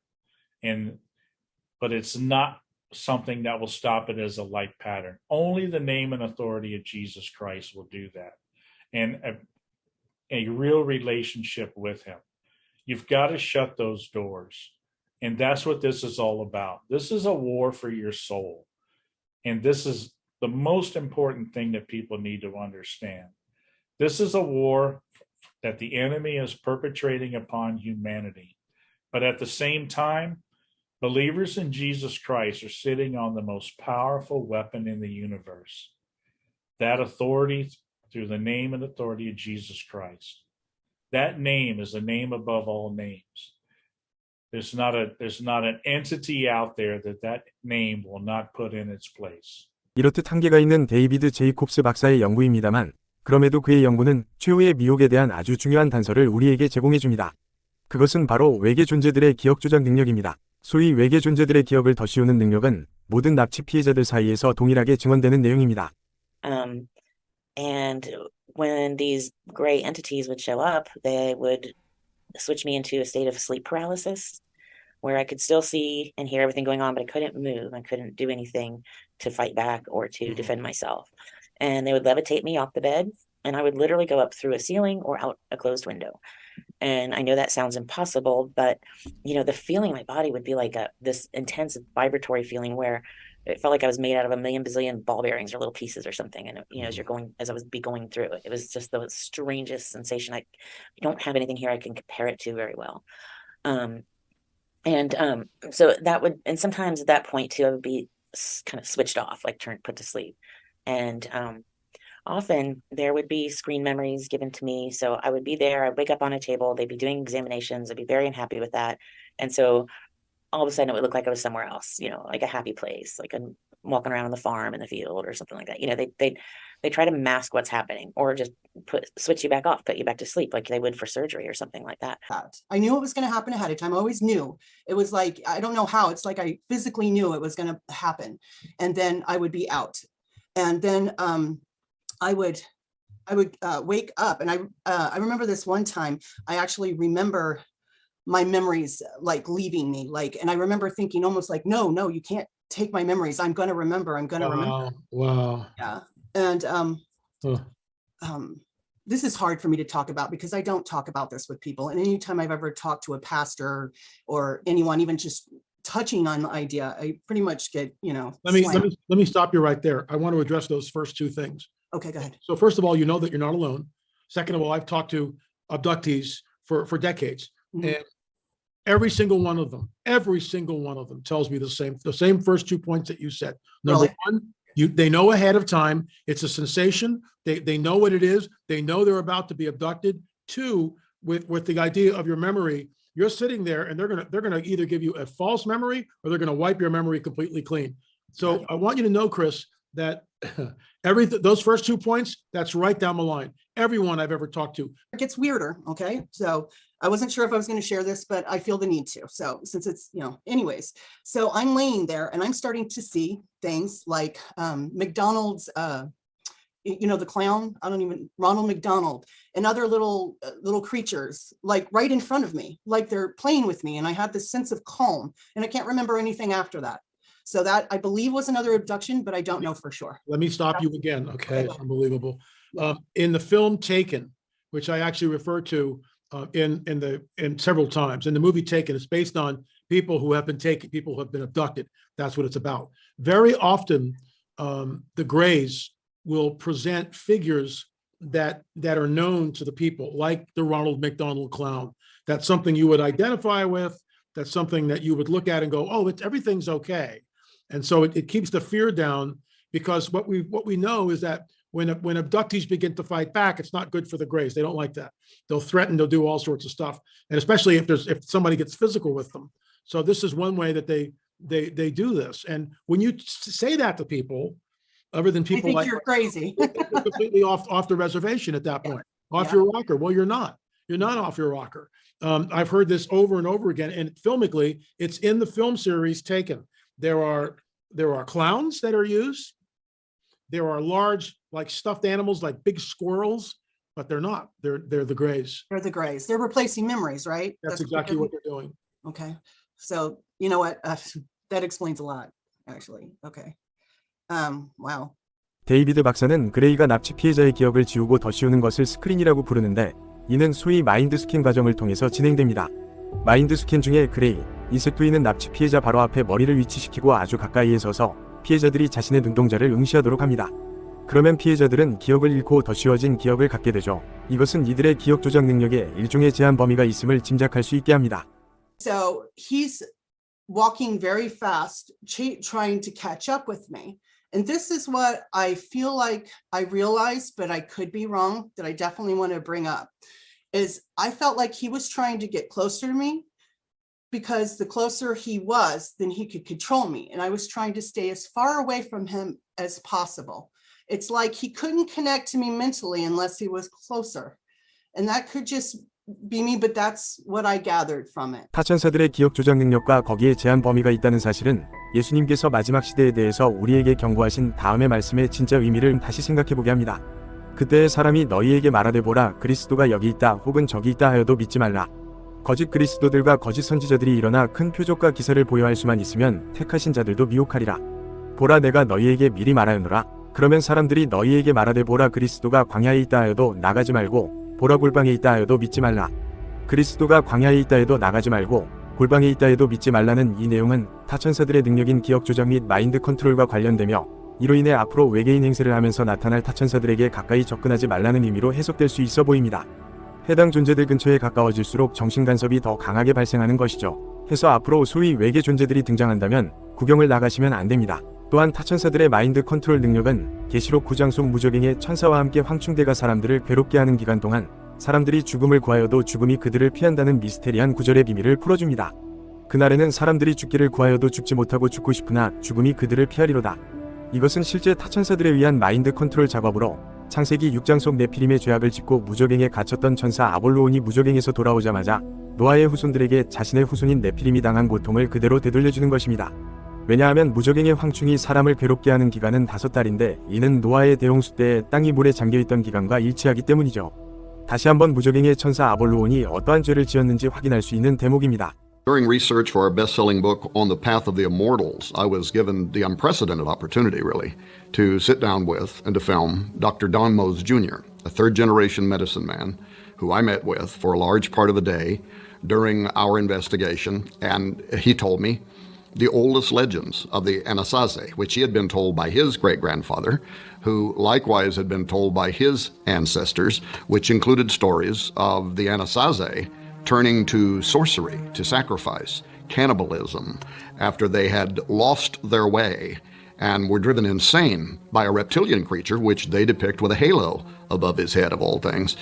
But it's not something that will stop it as a life pattern. Only the name and authority of Jesus Christ will do that. And a real relationship with him. You've got to shut those doors. And that's what this is all about. This is a war for your soul. And this is the most important thing that people need to understand. This is a war that the enemy is perpetrating upon humanity. But at the same time, believers in Jesus Christ are sitting on the most powerful weapon in the universe. That authority through the name and authority of Jesus Christ. That name is a name above all names. There's not an entity out there that name will not put in its place. 이렇듯 한계가 있는 데이비드 제이콥스 박사의 연구입니다만, 그럼에도 그의 연구는 최후의 미혹에 대한 아주 중요한 단서를 우리에게 제공해줍니다. 그것은 바로 외계 존재들의 기억 조작 능력입니다. 소위 외계 존재들의 기억을 덧씌우는 능력은 모든 납치 피해자들 사이에서 동일하게 증언되는 내용입니다. And when these gray entities would show up, they would switch me into a state of sleep paralysis, where I could still see and hear everything going on, but I couldn't move. I couldn't do anything to fight back or to defend myself. And they would levitate me off the bed, and I would literally go up through a ceiling or out a closed window. And I know that sounds impossible, but the feeling in my body would be like this intense vibratory feeling where it felt like I was made out of a million bazillion ball bearings or little pieces or something. And as I was going through it, it was just the strangest sensation. I don't have anything here I can compare it to very well. So that would, and sometimes at that point too, I would be kind of switched off, like put to sleep. And often there would be screen memories given to me. So I would be there, I'd wake up on a table, they'd be doing examinations, I'd be very unhappy with that. And so all of a sudden it would look like I was somewhere else, like a happy place, like I'm walking around on the farm in the field or something like that. They try to mask what's happening or just switch you back off, put you back to sleep like they would for surgery or something like that. I knew it was going to happen ahead of time. I always knew. It was like, I don't know how, it's like I physically knew it was going to happen. And then I would be out. And then I would wake up, and I remember this one time. I actually remember my memories like leaving me, and I remember thinking almost like, no, you can't take my memories. I'm going to remember. Remember. Wow. Yeah. And this is hard for me to talk about because I don't talk about this with people. And anytime I've ever talked to a pastor or anyone, even just touching on the idea, I pretty much get, Let me stop you right there. I want to address those first two things. Okay, go ahead. So first of all, you know that you're not alone. Second of all, I've talked to abductees for decades, and every single one of them tells me the same first 2 points that you said. Number one, they know ahead of time. It's a sensation. They know what it is. They know they're about to be abducted. Two, with the idea of your memory, you're sitting there and they're gonna either give you a false memory or they're gonna wipe your memory completely clean. So I want you to know, Chris, that those first 2 points, that's right down the line. Everyone I've ever talked to. It gets weirder. Okay. So I wasn't sure if I was going to share this, but I feel the need to. So since it's, anyways, so I'm laying there and I'm starting to see things like McDonald's, the clown, Ronald McDonald, and other little creatures, like right in front of me, like they're playing with me. And I had this sense of calm, and I can't remember anything after that. So that I believe was another abduction, but I don't know for sure. Let me stop you again. Okay, it's unbelievable. In the film Taken, which I actually refer to in several times, in the movie Taken, it's based on people who have been abducted. That's what it's about. Very often, the Greys will present figures that are known to the people, like the Ronald McDonald clown. That's something you would identify with. That's something that you would look at and go, oh, everything's okay. And so it keeps the fear down, because what we know is that when abductees begin to fight back, it's not good for the Greys. They don't like that. They'll threaten, they'll do all sorts of stuff. And especially if somebody gets physical with them. So this is one way that they do this. And when you say that to people, other than people like you're crazy, you're completely off the reservation at that point, off your rocker. Well, you're not off your rocker. I've heard this over and over again, and filmically, it's in the film series Taken. There are clowns that are used. There are large, like stuffed animals, like big squirrels, but they're not. They're the Greys. They're the Greys. They're replacing memories, right? That's exactly what they're doing. Okay. So you know what? That explains a lot, actually. Okay. Wow. 데이비드 박사는 그레이가 납치 피해자의 기억을 지우고 더 씌우는 것을 스크린이라고 부르는데, 이는 소위 마인드 스캔 과정을 통해서 진행됩니다. 마인드 스캔 중에 그레이, 이세투이는 납치 피해자 바로 앞에 머리를 위치시키고 아주 가까이에 서서 피해자들이 자신의 눈동자를 응시하도록 합니다. 그러면 피해자들은 기억을 잃고 더 씌워진 기억을 갖게 되죠. 이것은 이들의 기억 조작 능력에 일종의 제한 범위가 있음을 짐작할 수 있게 합니다. So he's walking very fast, trying to catch up with me. And this is what I feel like I realized, but I could be wrong, that I definitely want to bring up, is I felt like he was trying to get closer to me, because the closer he was, then he could control me. And I was trying to stay as far away from him as possible. It's like he couldn't connect to me mentally unless he was closer. And that could just be me, but that's what I gathered from it. 타천사들의 기억 조작 능력과 거기에 제한 범위가 있다는 사실은 예수님께서 마지막 시대에 대해서 우리에게 경고하신 다음의 말씀의 진짜 의미를 다시 생각해보게 합니다. 그때의 사람이 너희에게 말하되 보라, 그리스도가 여기 있다 혹은 저기 있다 하여도 믿지 말라. 거짓 그리스도들과 거짓 선지자들이 일어나 큰 표적과 기사를 보여할 수만 있으면 택하신 자들도 미혹하리라. 보라, 내가 너희에게 미리 말하였노라. 그러면 사람들이 너희에게 말하되 보라, 그리스도가 광야에 있다 하여도 나가지 말고, 보라, 골방에 있다 하여도 믿지 말라. 그리스도가 광야에 있다 해도 나가지 말고 골방에 있다 해도 믿지 말라는 이 내용은 타천사들의 능력인 기억 조작 및 마인드 컨트롤과 관련되며, 이로 인해 앞으로 외계인 행세를 하면서 나타날 타천사들에게 가까이 접근하지 말라는 의미로 해석될 수 있어 보입니다. 해당 존재들 근처에 가까워질수록 정신 간섭이 더 강하게 발생하는 것이죠. 해서 앞으로 소위 외계 존재들이 등장한다면 구경을 나가시면 안 됩니다. 또한 타천사들의 마인드 컨트롤 능력은 계시록 9장 속 무적행의 천사와 함께 황충대가 사람들을 괴롭게 하는 기간 동안 사람들이 죽음을 구하여도 죽음이 그들을 피한다는 미스테리한 구절의 비밀을 풀어줍니다. 그날에는 사람들이 죽기를 구하여도 죽지 못하고 죽고 싶으나 죽음이 그들을 피하리로다. 이것은 실제 타천사들에 의한 마인드 컨트롤 작업으로 창세기 6장 속 네피림의 죄악을 짓고 무적행에 갇혔던 천사 아볼로온이 무적행에서 돌아오자마자 노아의 후손들에게 자신의 후손인 네피림이 당한 고통을 그대로 되돌려주는 것입니다. 왜냐하면 무적행의 황충이 사람을 괴롭게 하는 기간은 5달인데 이는 노아의 대홍수 때 땅이 물에 잠겨있던 기간과 일치하기 때문이죠. 다시 한번 무적행의 천사 아볼로온이 어떠한 죄를 지었는지 확인할 수 있는 대목입니다. During research for our best-selling book On the Path of the Immortals, I was given the unprecedented opportunity, really, to sit down with and to film Dr. Don Mose Jr., a third-generation medicine man who I met with for a large part of the day during our investigation, and he told me the oldest legends of the Anasazi, which he had been told by his great-grandfather, who likewise had been told by his ancestors, which included stories of the Anasazi turning to sorcery, to sacrifice, cannibalism, after they had lost their way and were driven insane by a reptilian creature, which they depict with a halo above his head, of all things.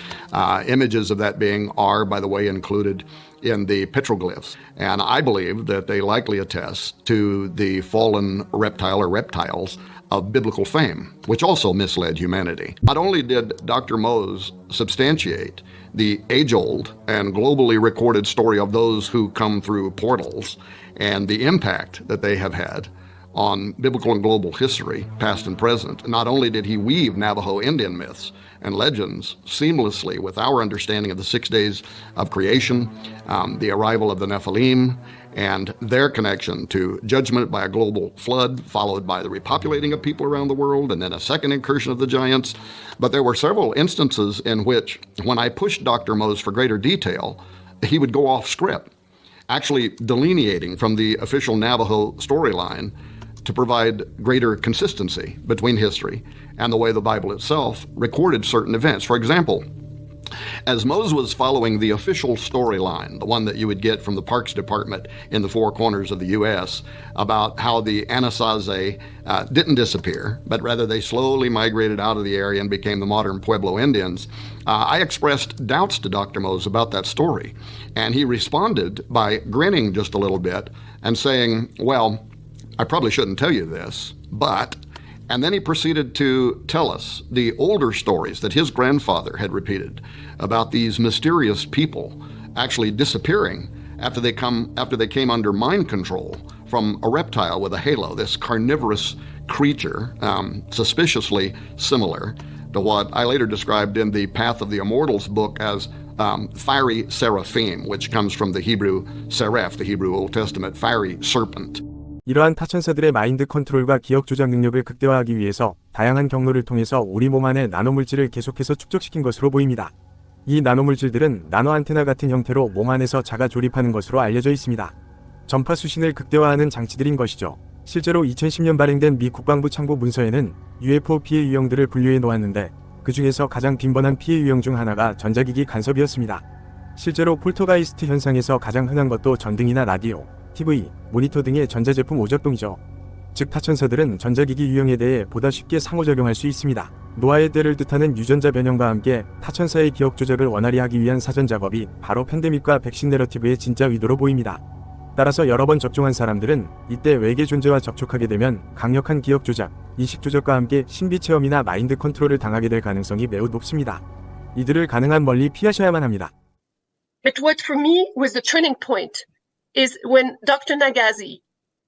Images of that being are, by the way, included in the petroglyphs. And I believe that they likely attest to the fallen reptile or reptiles of biblical fame, which also misled humanity. Not only did Dr. Mose substantiate the age-old and globally recorded story of those who come through portals and the impact that they have had on biblical and global history, past and present, not only did he weave Navajo Indian myths and legends seamlessly with our understanding of the 6 days of creation, the arrival of the Nephilim, and their connection to judgment by a global flood, followed by the repopulating of people around the world, and then a second incursion of the giants. But there were several instances in which, when I pushed Dr. Mose for greater detail, he would go off script, actually delineating from the official Navajo storyline to provide greater consistency between history and the way the Bible itself recorded certain events. For example, as Mose was following the official storyline, the one that you would get from the Parks Department in the four corners of the U.S., about how the Anasazi didn't disappear, but rather they slowly migrated out of the area and became the modern Pueblo Indians, I expressed doubts to Dr. Mose about that story. And he responded by grinning just a little bit and saying, well, I probably shouldn't tell you this, but... And then he proceeded to tell us the older stories that his grandfather had repeated about these mysterious people actually disappearing after they came under mind control from a reptile with a halo, this carnivorous creature, suspiciously similar to what I later described in the Path of the Immortals book as fiery seraphim, which comes from the Hebrew seraph, the Hebrew Old Testament, fiery serpent. 이러한 타천사들의 마인드 컨트롤과 기억 조작 능력을 극대화하기 위해서 다양한 경로를 통해서 우리 몸 안에 나노물질을 계속해서 축적시킨 것으로 보입니다. 이 나노물질들은 나노 안테나 같은 형태로 몸 안에서 자가 조립하는 것으로 알려져 있습니다. 전파 수신을 극대화하는 장치들인 것이죠. 실제로 2010년 발행된 미 국방부 참고 문서에는 UFO 피해 유형들을 분류해 놓았는데 그 중에서 가장 빈번한 피해 유형 중 하나가 전자기기 간섭이었습니다. 실제로 폴터가이스트 현상에서 가장 흔한 것도 전등이나 라디오, TV, 모니터 등의 전자제품 오작동이죠. 즉 타천사들은 전자기기 유형에 대해 보다 쉽게 상호작용할 수 있습니다. 노아의 때를 뜻하는 유전자 변형과 함께 타천사의 기억 조작을 원활히 하기 위한 사전 작업이 바로 팬데믹과 백신 내러티브의 진짜 의도로 보입니다. 따라서 여러 번 접종한 사람들은 이때 외계 존재와 접촉하게 되면 강력한 기억 조작, 인식 조작과 함께 신비 체험이나 마인드 컨트롤을 당하게 될 가능성이 매우 높습니다. 이들을 가능한 멀리 피하셔야만 합니다. But what for me was the turning point is when Dr. Nagazi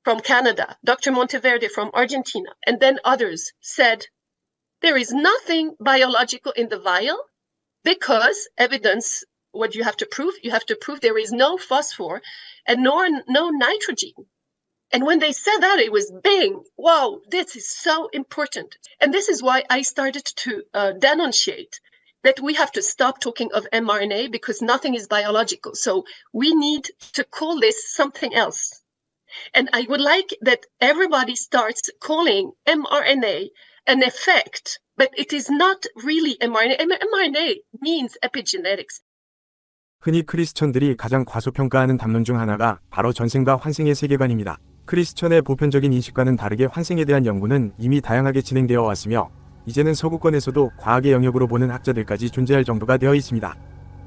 from Canada, Dr. Monteverde from Argentina, and then others said, there is nothing biological in the vial because evidence, what you have to prove there is no phosphor and no nitrogen. And when they said that, it was bang, wow, this is so important. And this is why I started to denunciate that we have to stop talking of mRNA because nothing is biological. So we need to call this something else. And I would like that everybody starts calling mRNA an effect, but it is not really mRNA. mRNA means epigenetics. 흔히 크리스천들이 가장 과소평가하는 담론 중 하나가 바로 전생과 환생의 세계관입니다. 크리스천의 보편적인 인식과는 다르게 환생에 대한 연구는 이미 다양하게 진행되어 왔으며 이제는 서구권에서도 과학의 영역으로 보는 학자들까지 존재할 정도가 되어 있습니다.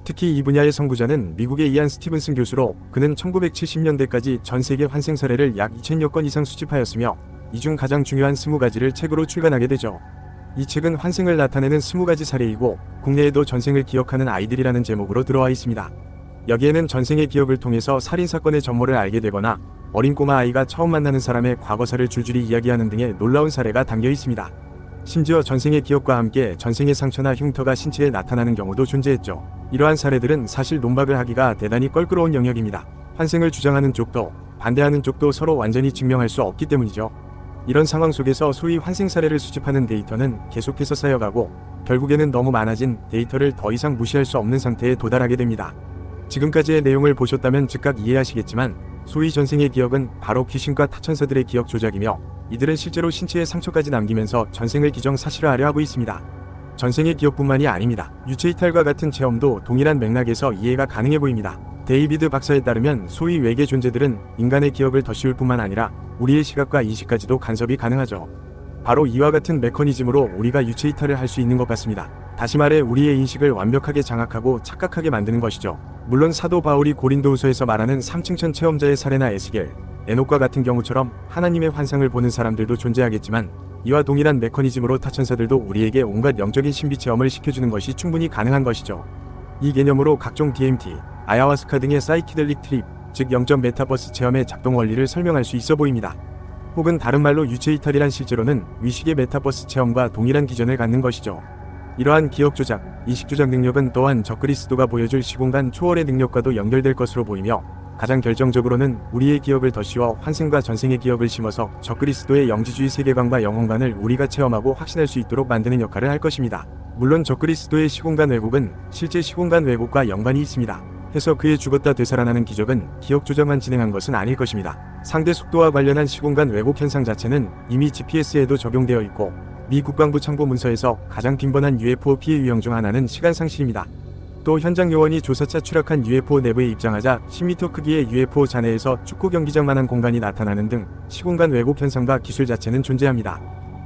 특히 이 분야의 선구자는 미국의 이안 스티븐슨 교수로 그는 1970년대까지 전 세계 환생 사례를 약 2000여 건 이상 수집하였으며 이 중 가장 중요한 20가지를 책으로 출간하게 되죠. 이 책은 환생을 나타내는 20가지 사례이고 국내에도 전생을 기억하는 아이들이라는 제목으로 들어와 있습니다. 여기에는 전생의 기억을 통해서 살인사건의 전모를 알게 되거나 어린 꼬마 아이가 처음 만나는 사람의 과거사를 줄줄이 이야기하는 등의 놀라운 사례가 담겨 있습니다. 심지어 전생의 기억과 함께 전생의 상처나 흉터가 신체에 나타나는 경우도 존재했죠. 이러한 사례들은 사실 논박을 하기가 대단히 껄끄러운 영역입니다. 환생을 주장하는 쪽도 반대하는 쪽도 서로 완전히 증명할 수 없기 때문이죠. 이런 상황 속에서 소위 환생 사례를 수집하는 데이터는 계속해서 쌓여가고 결국에는 너무 많아진 데이터를 더 이상 무시할 수 없는 상태에 도달하게 됩니다. 지금까지의 내용을 보셨다면 즉각 이해하시겠지만 소위 전생의 기억은 바로 귀신과 타천사들의 기억 조작이며 이들은 실제로 신체에 상처까지 남기면서 전생을 기정사실화하려 하고 있습니다. 전생의 기억뿐만이 아닙니다. 유체이탈과 같은 체험도 동일한 맥락에서 이해가 가능해 보입니다. 데이비드 박사에 따르면 소위 외계 존재들은 인간의 기억을 더 씌울 뿐만 아니라 우리의 시각과 인식까지도 간섭이 가능하죠. 바로 이와 같은 메커니즘으로 우리가 유체이탈을 할 수 있는 것 같습니다. 다시 말해 우리의 인식을 완벽하게 장악하고 착각하게 만드는 것이죠. 물론 사도 바울이 고린도후서에서 말하는 3층천 체험자의 사례나 에스겔, 에녹과 같은 경우처럼 하나님의 환상을 보는 사람들도 존재하겠지만 이와 동일한 메커니즘으로 타천사들도 우리에게 온갖 영적인 신비 체험을 시켜주는 것이 충분히 가능한 것이죠. 이 개념으로 각종 DMT, 아야와스카 등의 사이키델릭 트립, 즉 영적 메타버스 체험의 작동 원리를 설명할 수 있어 보입니다. 혹은 다른 말로 유체이탈이란 실제로는 위식의 메타버스 체험과 동일한 기전을 갖는 것이죠. 이러한 기억 조작, 인식 조작 능력은 또한 적그리스도가 보여줄 시공간 초월의 능력과도 연결될 것으로 보이며 가장 결정적으로는 우리의 기억을 더 씌워 환생과 전생의 기억을 심어서 적그리스도의 영지주의 세계관과 영혼관을 우리가 체험하고 확신할 수 있도록 만드는 역할을 할 것입니다. 물론 적그리스도의 시공간 왜곡은 실제 시공간 왜곡과 연관이 있습니다. 해서 그의 죽었다 되살아나는 기적은 기억 조작만 진행한 것은 아닐 것입니다. 상대 속도와 관련한 시공간 왜곡 현상 자체는 이미 GPS에도 적용되어 있고 미 국방부 참고 문서에서 가장 빈번한 UFO 피해 유형 중 하나는 시간 상실입니다. 또 현장 요원이 조사차 추락한 UFO 내부에 입장하자 10m 크기의 UFO 잔해에서 축구 경기장만한 공간이 나타나는 등 시공간 왜곡 현상과 기술 자체는 존재합니다.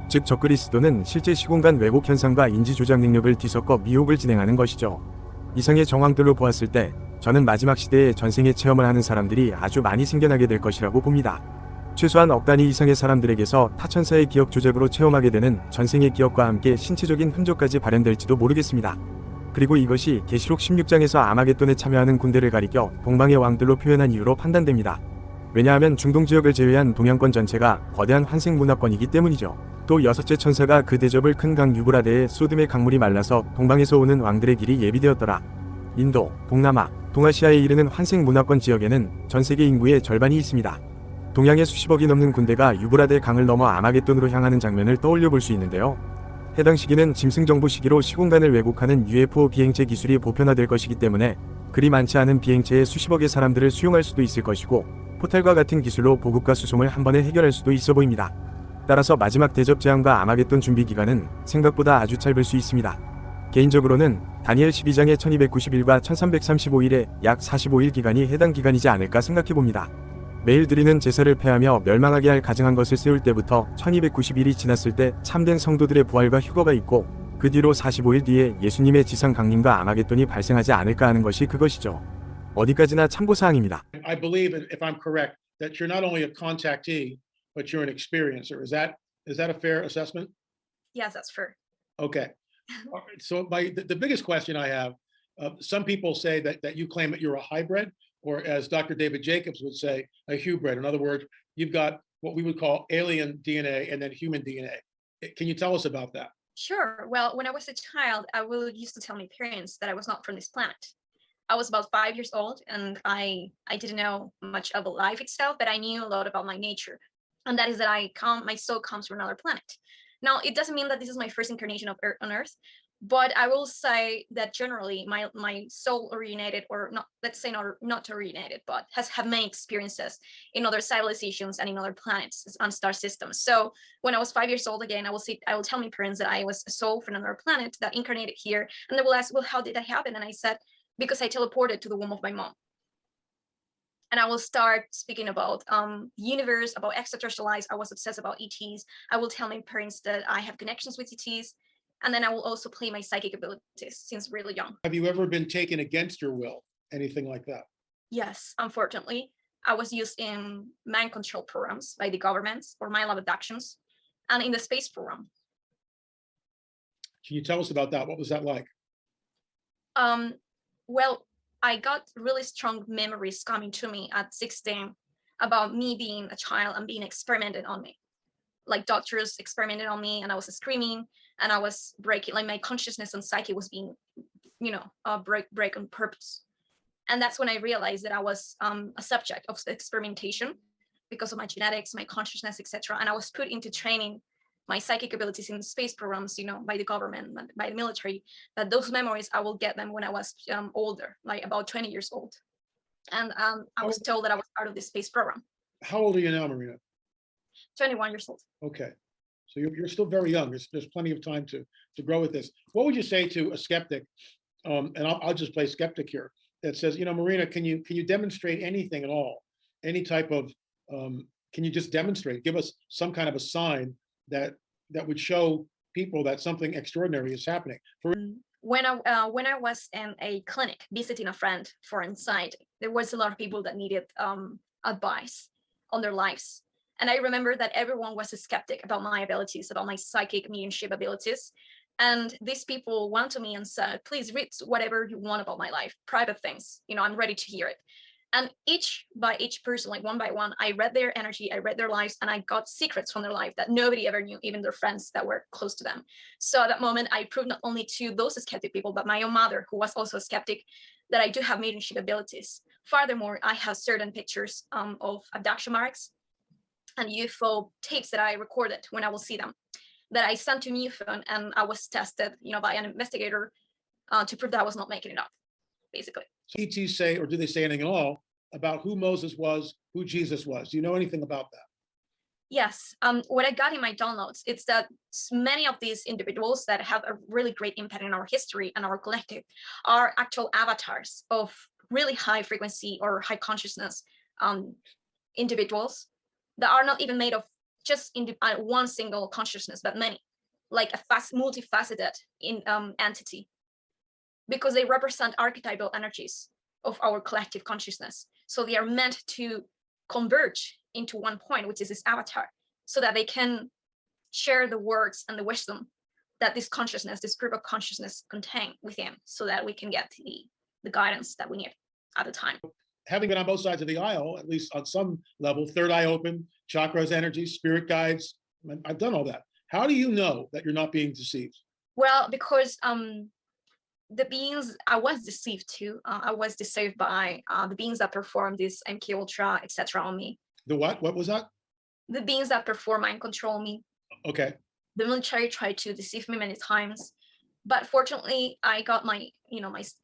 즉 적그리스도는 실제 시공간 왜곡 현상과 인지 조작 능력을 뒤섞어 미혹을 진행하는 것이죠. 이상의 정황들로 보았을 때 저는 마지막 시대에 전생의 체험을 하는 사람들이 아주 많이 생겨나게 될 것이라고 봅니다. 최소한 억 단위 이상의 사람들에게서 타천사의 기억 조작으로 체험하게 되는 전생의 기억과 함께 신체적인 흔적까지 발현될지도 모르겠습니다. 그리고 이것이 계시록 16장에서 아마겟돈에 참여하는 군대를 가리켜 동방의 왕들로 표현한 이유로 판단됩니다. 왜냐하면 중동 지역을 제외한 동양권 전체가 거대한 환생 문화권이기 때문이죠. 또 여섯째 천사가 그 대접을 큰 강 유브라데에 소돔의 강물이 말라서 동방에서 오는 왕들의 길이 예비되었더라. 인도, 동남아, 동아시아에 이르는 환생 문화권 지역에는 전 세계 인구의 절반이 있습니다. 동양의 수십억이 넘는 군대가 유브라데 강을 넘어 아마겟돈으로 향하는 장면을 떠올려 볼 수 있는데요. 해당 시기는 짐승 정보 시기로 시공간을 왜곡하는 UFO 비행체 기술이 보편화될 것이기 때문에 그리 많지 않은 비행체에 수십억의 사람들을 수용할 수도 있을 것이고 포탈과 같은 기술로 보급과 수송을 한 번에 해결할 수도 있어 보입니다. 따라서 마지막 대접 제한과 아마겟돈 준비 기간은 생각보다 아주 짧을 수 있습니다. 개인적으로는 다니엘 12장의 1291과 1335일의 약 45일 기간이 해당 기간이지 않을까 생각해 봅니다. 매일 드리는 제사를 폐하며 멸망하게 할 가증한 것을 세울 때부터 1290일이 지났을 때 참된 성도들의 부활과 휴거가 있고 그 뒤로 45일 뒤에 예수님의 지상 강림과 아마겟돈이 발생하지 않을까 하는 것이 그것이죠. 어디까지나 참고사항입니다. I believe, if I'm correct, that you're not only a contactee, but you're an experiencer. Is that a fair assessment? Yes, that's fair. Okay. All right. So the biggest question I have, some people say that you claim that you're a hybrid, or as Dr. David Jacobs would say, a hybrid. In other words, you've got what we would call alien DNA and then human DNA. Can you tell us about that? Sure. Well, when I was a child, I used to tell my parents that I was not from this planet. I was about 5 years old, and I didn't know much of life itself, but I knew a lot about my nature, and that is that my soul comes from another planet. Now, it doesn't mean that this is my first incarnation on Earth, but I will say that generally my soul originated, or not, let's say not originated, but have many experiences in other civilizations and in other planets and star systems. So when I was 5 years old again, I will tell my parents that I was a soul from another planet that incarnated here, and they will ask, well, how did that happen? And I said, because I teleported to the womb of my mom. and I will start speaking about universe, about extraterrestrial life. I was obsessed about ETs. I will tell my parents that I have connections with ETs, and then I will also play my psychic abilities since really young. Have you ever been taken against your will? Anything like that? Yes, unfortunately, I was used in mind control programs by the government or mind lab abductions, and in the space program. Can you tell us about that? What was that like? Well, I got really strong memories coming to me at 16 about me being a child and being experimented on me. Like doctors experimented on me and I was screaming and I was breaking, like my consciousness and psyche was being, break on purpose. And that's when I realized that I was a subject of experimentation because of my genetics, my consciousness, etc. And I was put into training my psychic abilities in space programs, by the government, by the military, that those memories, I will get them when I was older, like about 20 years old. And I was told that I was part of the space program. How old are you now, Marina? 21 years old. Okay. So you're still very young. There's plenty of time to grow with this. What would you say to a skeptic? And I'll just play skeptic here. That says, Marina, can you demonstrate anything at all? Any type of, can you just demonstrate? Give us some kind of a sign that would show people that something extraordinary is happening. When I was in a clinic visiting a friend for insight, there was a lot of people that needed advice on their lives. And I remember that everyone was a skeptic about my abilities, about my psychic mediumship abilities. And these people went to me and said, please read whatever you want about my life, private things, I'm ready to hear it. And each person, like one by one, I read their energy, I read their lives, and I got secrets from their life that nobody ever knew, even their friends that were close to them. So at that moment, I proved not only to those skeptic people, but my own mother, who was also a skeptic, that I do have mediumship abilities. Furthermore, I have certain pictures of abduction marks and UFO tapes that I recorded when I will see them, that I sent to MUFON, and I was tested, by an investigator to prove that I was not making it up, basically. So ETs say, or do they say anything at all about who Moses was, who Jesus was? Do you know anything about that? Yes. What I got in my downloads, it's that many of these individuals that have a really great impact in our history and our collective are actual avatars of really high frequency or high consciousness individuals that are not even made of just one single consciousness, but many, like a multifaceted entity, because they represent archetypal energies of our collective consciousness. So they are meant to converge into one point, which is this avatar, so that they can share the words and the wisdom that this consciousness, this group of consciousness contain within, so that we can get the guidance that we need at the time. Having been on both sides of the aisle, at least on some level, third eye open, chakras, energies, spirit guides, I've done all that. How do you know that you're not being deceived? Well, because the beings, I was deceived too. I was deceived by the beings that perform this MK Ultra, etc. on me. The what? What was that? The beings that perform mind control me. Okay. The military tried to deceive me many times, but fortunately, I got my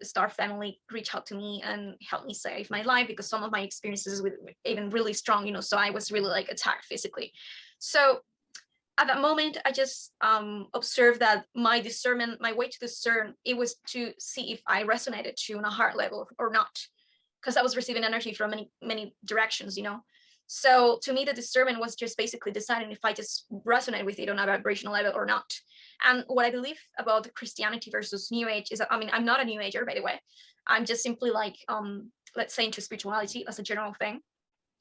star family reach out to me and help me save my life, because some of my experiences with even really strong, so I was really like attacked physically. So at that moment, I just observed that my discernment, my way to discern, it was to see if I resonated to on a heart level or not, because I was receiving energy from many directions, So to me, the discernment was just basically deciding if I just resonate with it on a vibrational level or not. And what I believe about Christianity versus New Age is that, I'm not a New Ager, by the way. I'm just simply like, let's say, into spirituality as a general thing.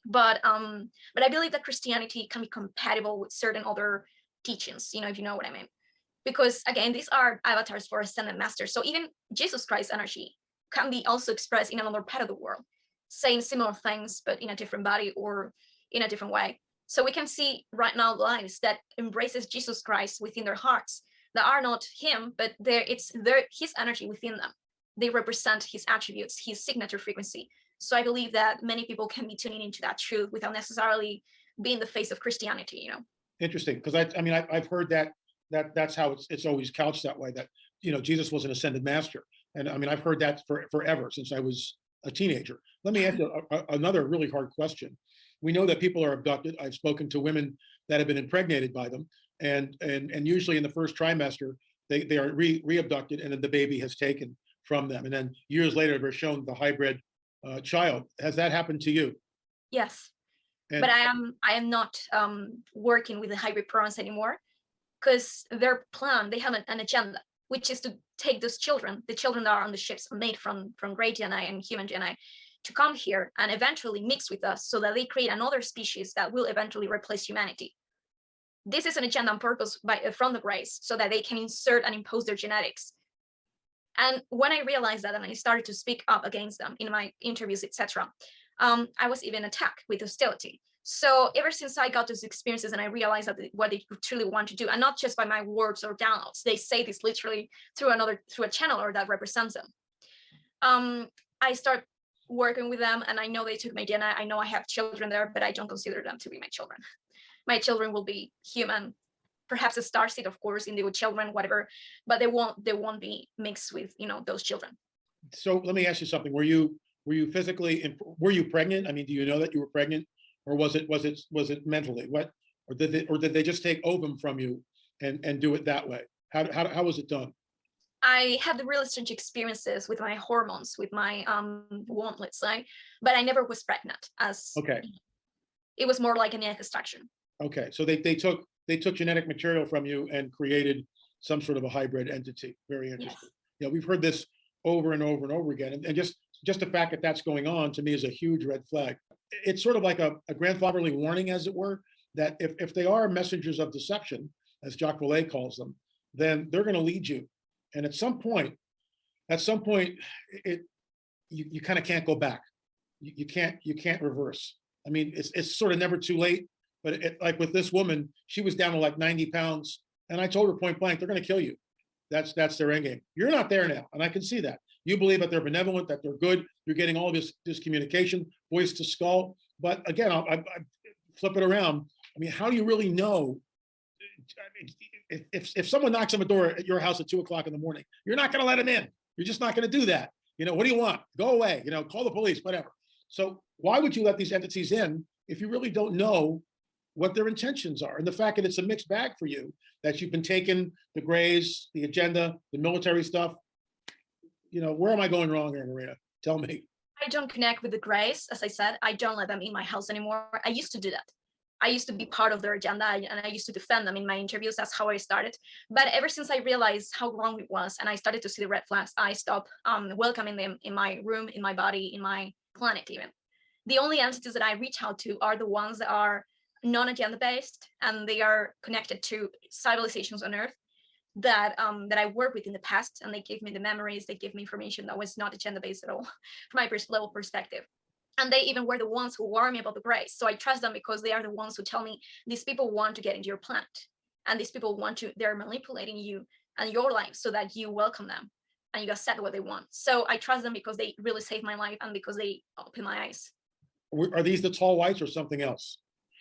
But I believe that Christianity can be compatible with certain other teachings, if you know what I mean. Because again, these are avatars for ascended masters. So even Jesus Christ's energy can be also expressed in another part of the world, saying similar things, but in a different body or in a different way. So we can see right now lives that embraces Jesus Christ within their hearts, that are not him, but his energy within them. They represent his attributes, his signature frequency. So I believe that many people can be tuning into that truth without necessarily being the face of Christianity, Interesting, because I've heard that's how it's always couched that way, that Jesus was an ascended master, and I've heard that forever, since I was a teenager. Let me ask you another really hard question. We know that people are abducted. I've spoken to women that have been impregnated by them, and usually in the first trimester they are re-abducted, and then the baby has taken from them, and then years later they're shown the hybrid child. Has that happened to you? Yes. And- But I am not working with the hybrid parents anymore, because their plan, they have an agenda, which is to take those children, the children that are on the ships made from gray DNA and human DNA, to come here and eventually mix with us so that they create another species that will eventually replace humanity. This is an agenda on purpose from the Greys, so that they can insert and impose their genetics. And when I realized that and I started to speak up against them in my interviews, etc., I was even attacked with hostility. So ever since I got those experiences and I realized that what they truly want to do, and not just by my words or downloads, they say this literally through a channeler that represents them. I start working with them, and I know they took my DNA. I know I have children there, but I don't consider them to be my children. My children will be human, perhaps a starseed, of course, individual children, whatever, but they won't be mixed with, those children. So let me ask you something. Were you were you pregnant? I mean, do you know that you were pregnant, or was it mentally? What, or did they just take ovum from you and do it that way? How was it done? I had the real strange experiences with my hormones, with my womb, let's say, but I never was pregnant. Okay. It was more like an egg extraction. Okay, so they took genetic material from you and created some sort of a hybrid entity. Very interesting. Yeah, we've heard this over and over and over again, and just the fact that that's going on to me is a huge red flag. It's sort of like a grandfatherly warning, as it were, that if they are messengers of deception, as Jacques Vallée calls them, then they're going to lead you, and at some point, you kind of can't go back. You can't reverse. I mean, it's sort of never too late. But like with this woman, she was down to like 90 pounds. And I told her point blank, they're going to kill you. That's their end game. You're not there now. And I can see that. You believe that they're benevolent, that they're good. You're getting all this communication, voice to skull. But again, I flip it around. I mean, how do you really know? If someone knocks on the door at your house at 2 o'clock in the morning, you're not going to let them in. You're just not going to do that. What do you want? Go away. Call the police, whatever. So why would you let these entities in if you really don't know what their intentions are? And the fact that it's a mixed bag for you, that you've been taking the Greys, the agenda, the military stuff, where am I going wrong here, Marina? Tell me. I don't connect with the Greys. As I said, I don't let them in my house anymore. I used to do that. I used to be part of their agenda, and I used to defend them in my interviews. That's how I started. But ever since I realized how wrong it was, and I started to see the red flags, I stopped welcoming them in my room, in my body, in my planet even. The only entities that I reach out to are the ones that are non-agenda based, and they are connected to civilizations on Earth that I worked with in the past, and they gave me the memories, they gave me information that was not agenda based at all from my level perspective. And they even were the ones who warned me about the Greys. So I trust them because they are the ones who tell me these people want to get into your planet, and these people they're manipulating you and your life so that you welcome them and you accept what they want. So I trust them because they really saved my life and because they opened my eyes. Are these the tall whites or something else?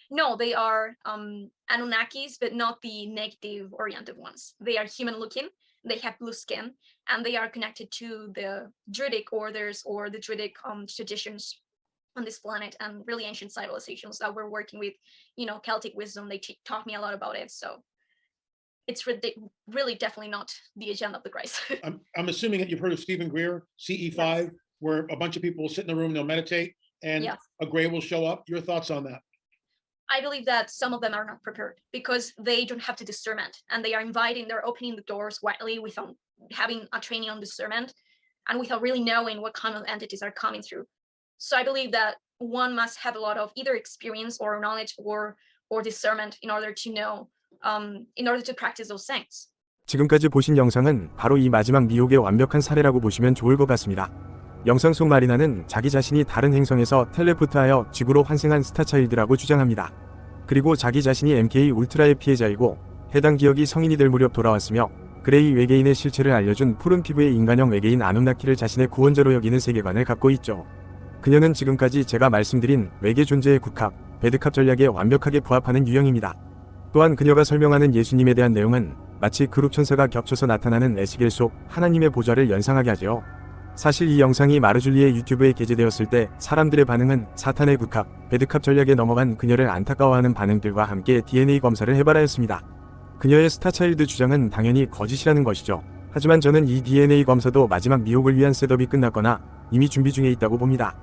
No, they are Anunnakis, but not the negative oriented ones. They are human looking, they have blue skin, and they are connected to the Druidic orders or the Druidic traditions on this planet, and really ancient civilizations that we're working with, Celtic wisdom. They taught me a lot about it. So it's really definitely not the agenda of the Greys. I'm assuming that you've heard of Stephen Greer, CE5, yes, where a bunch of people will sit in a room and they'll meditate, and yes, a Grey will show up. Your thoughts on that? I believe that some of them are not prepared because they don't have the discernment, and they're opening the doors widely without having a training on discernment and without really knowing what kind of entities are coming through. So I believe that one must have a lot of either experience or knowledge or discernment in order to know, in order to practice those things. 지금까지 보신 영상은 바로 이 마지막 미혹의 완벽한 사례라고 보시면 좋을 것 같습니다. 영상 속 마리나는 자기 자신이 다른 행성에서 텔레포트하여 지구로 환생한 스타차일드라고 주장합니다. 그리고 자기 자신이 MK 울트라의 피해자이고 해당 기억이 성인이 될 무렵 돌아왔으며 그레이 외계인의 실체를 알려준 푸른 피부의 인간형 외계인 아눔나키를 자신의 구원자로 여기는 세계관을 갖고 있죠. 그녀는 지금까지 제가 말씀드린 외계 존재의 굿캅, 배드캅 전략에 완벽하게 부합하는 유형입니다. 또한 그녀가 설명하는 예수님에 대한 내용은 마치 그룹 천사가 겹쳐서 나타나는 에스겔 속 하나님의 보좌를 연상하게 하죠. 사실 이 영상이 마르줄리의 유튜브에 게재되었을 때 사람들의 반응은 사탄의 굿캅, 배드캅 전략에 넘어간 그녀를 안타까워하는 반응들과 함께 DNA 검사를 해봐라였습니다. 그녀의 스타차일드 주장은 당연히 거짓이라는 것이죠. 하지만 저는 이 DNA 검사도 마지막 미혹을 위한 셋업이 끝났거나 이미 준비 중에 있다고 봅니다.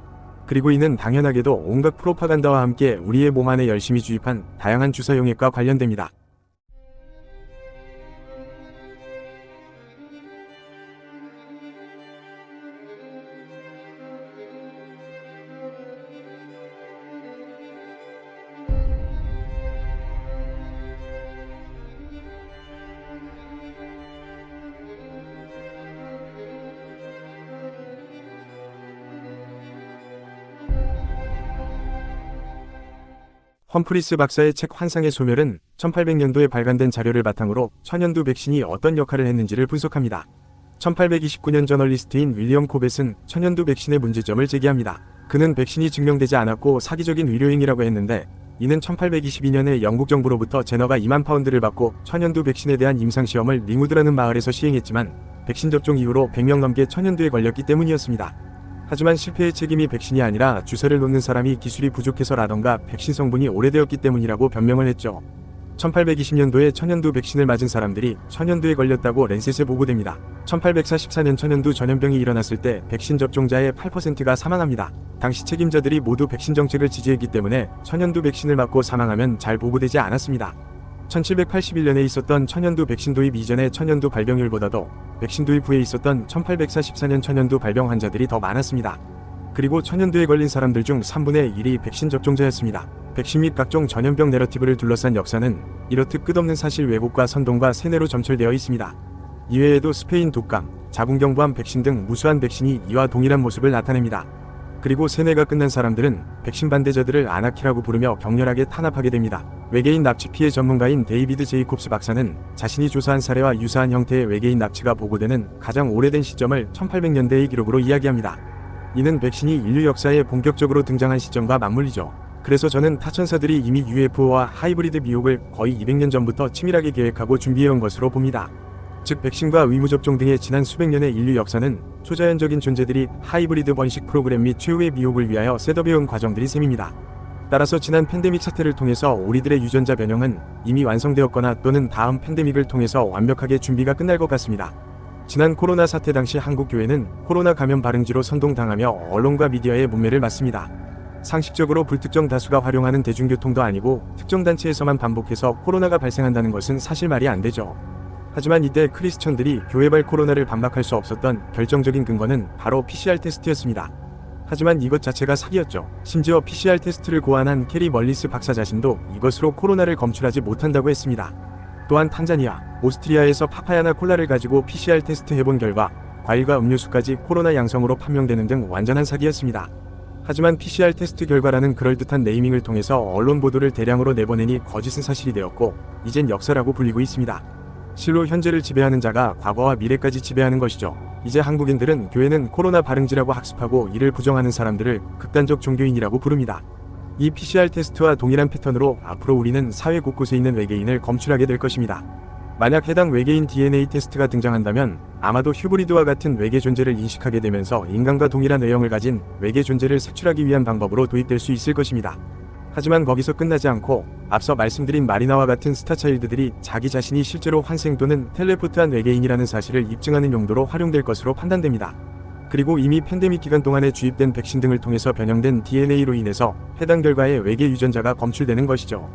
그리고 이는 당연하게도 온갖 프로파간다와 함께 우리의 몸 안에 열심히 주입한 다양한 주사용액과 관련됩니다. 험프리스 박사의 책 환상의 소멸은 1800년도에 발간된 자료를 바탕으로 천연두 백신이 어떤 역할을 했는지를 분석합니다. 1829년 저널리스트인 윌리엄 코벳은 천연두 백신의 문제점을 제기합니다. 그는 백신이 증명되지 않았고 사기적인 의료행위라고 했는데, 이는 1822년에 영국 정부로부터 제너가 2만 파운드를 받고 천연두 백신에 대한 임상시험을 링우드라는 마을에서 시행했지만 백신 접종 이후로 100명 넘게 천연두에 걸렸기 때문이었습니다. 하지만 실패의 책임이 백신이 아니라 주사를 놓는 사람이 기술이 부족해서라던가 백신 성분이 오래되었기 때문이라고 변명을 했죠. 1820년도에 천연두 백신을 맞은 사람들이 천연두에 걸렸다고 랜셋에 보고됩니다. 1844년 천연두 전염병이 일어났을 때 백신 접종자의 8%가 사망합니다. 당시 책임자들이 모두 백신 정책을 지지했기 때문에 천연두 백신을 맞고 사망하면 잘 보고되지 않았습니다. 1781년에 있었던 천연두 백신 도입 이전의 천연두 발병률보다도 백신 도입 후에 있었던 1844년 천연두 발병 환자들이 더 많았습니다. 그리고 천연두에 걸린 사람들 중 3분의 1이 백신 접종자였습니다. 백신 및 각종 전염병 내러티브를 둘러싼 역사는 이렇듯 끝없는 사실 왜곡과 선동과 세뇌로 점철되어 있습니다. 이외에도 스페인 독감, 자궁경부암 백신 등 무수한 백신이 이와 동일한 모습을 나타냅니다. 그리고 세뇌가 끝난 사람들은 백신 반대자들을 아나키라고 부르며 격렬하게 탄압하게 됩니다. 외계인 납치 피해 전문가인 데이비드 제이콥스 박사는 자신이 조사한 사례와 유사한 형태의 외계인 납치가 보고되는 가장 오래된 시점을 1800년대의 기록으로 이야기합니다. 이는 백신이 인류 역사에 본격적으로 등장한 시점과 맞물리죠. 그래서 저는 타천사들이 이미 UFO와 하이브리드 미혹을 거의 200년 전부터 치밀하게 계획하고 준비해온 것으로 봅니다. 즉 백신과 의무접종 등의 지난 수백 년의 인류 역사는 초자연적인 존재들이 하이브리드 번식 프로그램 및 최후의 미혹을 위하여 셋업해온 과정들이 셈입니다. 따라서 지난 팬데믹 사태를 통해서 우리들의 유전자 변형은 이미 완성되었거나 또는 다음 팬데믹을 통해서 완벽하게 준비가 끝날 것 같습니다. 지난 코로나 사태 당시 한국 교회는 코로나 감염 발응지로 선동당하며 언론과 미디어의 문매를 맞습니다. 상식적으로 불특정 다수가 활용하는 대중교통도 아니고 특정 단체에서만 반복해서 코로나가 발생한다는 것은 사실 말이 안 되죠. 하지만 이때 크리스천들이 교회발 코로나를 반박할 수 없었던 결정적인 근거는 바로 PCR 테스트였습니다. 하지만 이것 자체가 사기였죠. 심지어 PCR 테스트를 고안한 캐리 멀리스 박사 자신도 이것으로 코로나를 검출하지 못한다고 했습니다. 또한 탄자니아, 오스트리아에서 파파야나 콜라를 가지고 PCR 테스트 해본 결과 과일과 음료수까지 코로나 양성으로 판명되는 등 완전한 사기였습니다. 하지만 PCR 테스트 결과라는 그럴듯한 네이밍을 통해서 언론 보도를 대량으로 내보내니 거짓은 사실이 되었고 이젠 역사라고 불리고 있습니다. 실로 현재를 지배하는 자가 과거와 미래까지 지배하는 것이죠. 이제 한국인들은 교회는 코로나 발응지라고 학습하고 이를 부정하는 사람들을 극단적 종교인이라고 부릅니다. 이 PCR 테스트와 동일한 패턴으로 앞으로 우리는 사회 곳곳에 있는 외계인을 검출하게 될 것입니다. 만약 해당 외계인 DNA 테스트가 등장한다면 아마도 휴브리드와 같은 외계 존재를 인식하게 되면서 인간과 동일한 외형을 가진 외계 존재를 색출하기 위한 방법으로 도입될 수 있을 것입니다. 하지만 거기서 끝나지 않고 앞서 말씀드린 마리나와 같은 스타차일드들이 자기 자신이 실제로 환생 또는 텔레포트한 외계인이라는 사실을 입증하는 용도로 활용될 것으로 판단됩니다. 그리고 이미 팬데믹 기간 동안에 주입된 백신 등을 통해서 변형된 DNA로 인해서 해당 결과에 외계 유전자가 검출되는 것이죠.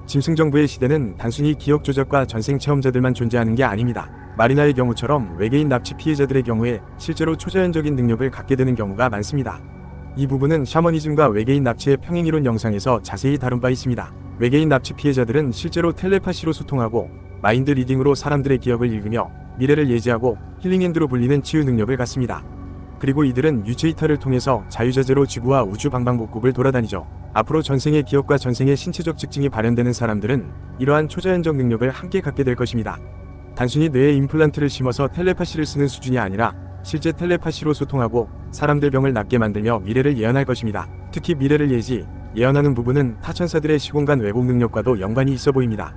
짐승정부의 시대는 단순히 기억 조작과 전생 체험자들만 존재하는 게 아닙니다. 마리나의 경우처럼 외계인 납치 피해자들의 경우에 실제로 초자연적인 능력을 갖게 되는 경우가 많습니다. 이 부분은 샤머니즘과 외계인 납치의 평행이론 영상에서 자세히 다룬 바 있습니다. 외계인 납치 피해자들은 실제로 텔레파시로 소통하고 마인드 리딩으로 사람들의 기억을 읽으며 미래를 예지하고 힐링핸드로 불리는 치유 능력을 갖습니다. 그리고 이들은 유체이터를 통해서 자유자재로 지구와 우주 방방곡곡을 돌아다니죠. 앞으로 전생의 기억과 전생의 신체적 특징이 발현되는 사람들은 이러한 초자연적 능력을 함께 갖게 될 것입니다. 단순히 뇌에 임플란트를 심어서 텔레파시를 쓰는 수준이 아니라 실제 텔레파시로 소통하고 사람들 병을 낫게 만들며 미래를 예언할 것입니다. 특히 미래를 예언하는 부분은 타천사들의 시공간 왜곡 능력과도 연관이 있어 보입니다.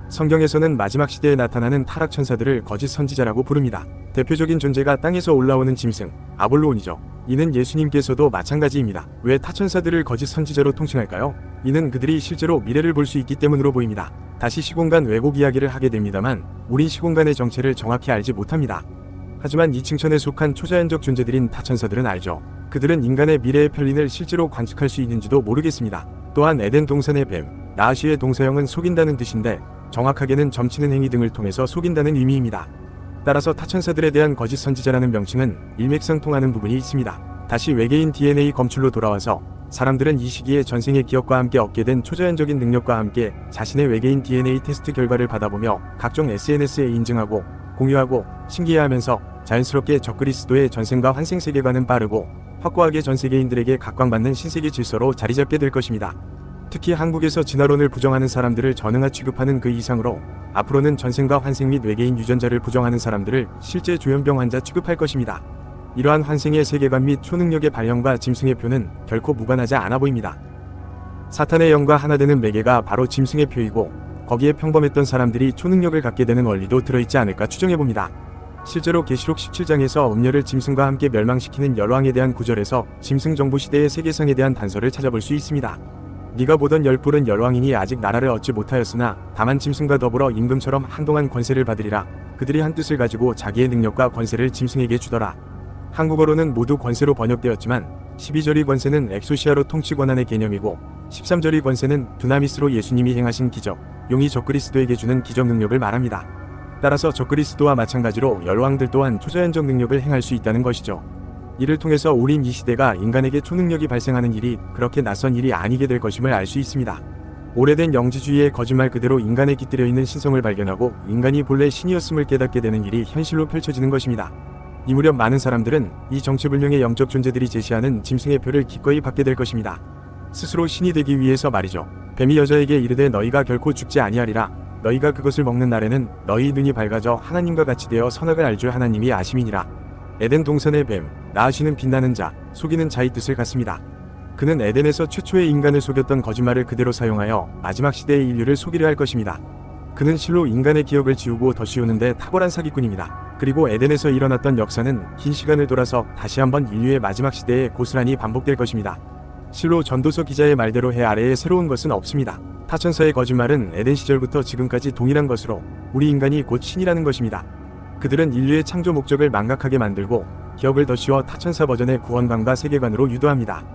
성경에서는 마지막 시대에 나타나는 타락천사들을 거짓 선지자라고 부릅니다. 대표적인 존재가 땅에서 올라오는 짐승, 아볼로온이죠. 이는 예수님께서도 마찬가지입니다. 왜 타천사들을 거짓 선지자로 통칭할까요? 이는 그들이 실제로 미래를 볼 수 있기 때문으로 보입니다. 다시 시공간 왜곡 이야기를 하게 됩니다만 우린 시공간의 정체를 정확히 알지 못합니다. 하지만 이 층천에 속한 초자연적 존재들인 타천사들은 알죠. 그들은 인간의 미래의 편린을 실제로 관측할 수 있는지도 모르겠습니다. 또한 에덴 동산의 뱀, 나아시의 동서형은 속인다는 뜻인데 정확하게는 점치는 행위 등을 통해서 속인다는 의미입니다. 따라서 타천사들에 대한 거짓 선지자라는 명칭은 일맥상통하는 부분이 있습니다. 다시 외계인 DNA 검출로 돌아와서 사람들은 이 시기에 전생의 기억과 함께 얻게 된 초자연적인 능력과 함께 자신의 외계인 DNA 테스트 결과를 받아보며 각종 SNS에 인증하고 공유하고 신기해하면서 자연스럽게 적그리스도의 전생과 환생 세계관은 빠르고 확고하게 전 세계인들에게 각광받는 신세계 질서로 자리잡게 될 것입니다. 특히 한국에서 진화론을 부정하는 사람들을 전응하 취급하는 그 이상으로 앞으로는 전생과 환생 및 외계인 유전자를 부정하는 사람들을 실제 조현병 환자 취급할 것입니다. 이러한 환생의 세계관 및 초능력의 발현과 짐승의 표는 결코 무관하지 않아 보입니다. 사탄의 영과 하나 되는 매개가 바로 짐승의 표이고 거기에 평범했던 사람들이 초능력을 갖게 되는 원리도 들어있지 않을까 추정해봅니다. 실제로 계시록 17장에서 음녀를 짐승과 함께 멸망시키는 열왕에 대한 구절에서 짐승 정부 시대의 세계상에 대한 단서를 찾아볼 수 있습니다. 네가 보던 열불은 열왕이니 아직 나라를 얻지 못하였으나 다만 짐승과 더불어 임금처럼 한동안 권세를 받으리라. 그들이 한 뜻을 가지고 자기의 능력과 권세를 짐승에게 주더라. 한국어로는 모두 권세로 번역되었지만 12절의 권세는 엑소시아로 통치 권한의 개념이고 13절의 권세는 두나미스로 예수님이 행하신 기적, 용이 적그리스도에게 주는 기적 능력을 말합니다. 따라서 적그리스도와 마찬가지로 열왕들 또한 초자연적 능력을 행할 수 있다는 것이죠. 이를 통해서 우린 이 시대가 인간에게 초능력이 발생하는 일이 그렇게 낯선 일이 아니게 될 것임을 알 수 있습니다. 오래된 영지주의의 거짓말 그대로 인간에 깃들여 있는 신성을 발견하고 인간이 본래 신이었음을 깨닫게 되는 일이 현실로 펼쳐지는 것입니다. 이 무렵 많은 사람들은 이 정체불명의 영적 존재들이 제시하는 짐승의 표를 기꺼이 받게 될 것입니다. 스스로 신이 되기 위해서 말이죠. 뱀이 여자에게 이르되 너희가 결코 죽지 아니하리라. 너희가 그것을 먹는 날에는 너희 눈이 밝아져 하나님과 같이 되어 선악을 알 줄 하나님이 아심이니라. 에덴 동산의 뱀, 나아시는 빛나는 자, 속이는 자의 뜻을 갖습니다. 그는 에덴에서 최초의 인간을 속였던 거짓말을 그대로 사용하여 마지막 시대의 인류를 속이려 할 것입니다. 그는 실로 인간의 기억을 지우고 덧씌우는데 탁월한 사기꾼입니다. 그리고 에덴에서 일어났던 역사는 긴 시간을 돌아서 다시 한번 인류의 마지막 시대에 고스란히 반복될 것입니다. 실로 전도서 기자의 말대로 해 아래에 새로운 것은 없습니다. 타천사의 거짓말은 에덴 시절부터 지금까지 동일한 것으로 우리 인간이 곧 신이라는 것입니다. 그들은 인류의 창조 목적을 망각하게 만들고 기억을 덧씌워 타천사 버전의 구원관과 세계관으로 유도합니다.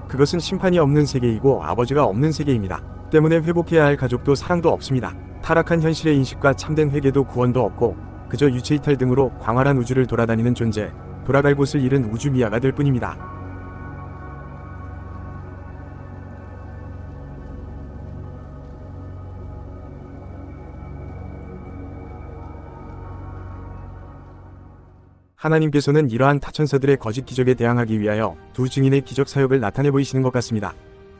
그것은 심판이 없는 세계이고 아버지가 없는 세계입니다. 때문에 회복해야 할 가족도 사랑도 없습니다. 타락한 현실의 인식과 참된 회개도 구원도 없고 그저 유체이탈 등으로 광활한 우주를 돌아다니는 존재, 돌아갈 곳을 잃은 우주미아가 될 뿐입니다. 하나님께서는 이러한 타천사들의 거짓 기적에 대항하기 위하여 두 증인의 기적 사역을 나타내 보이시는 것 같습니다.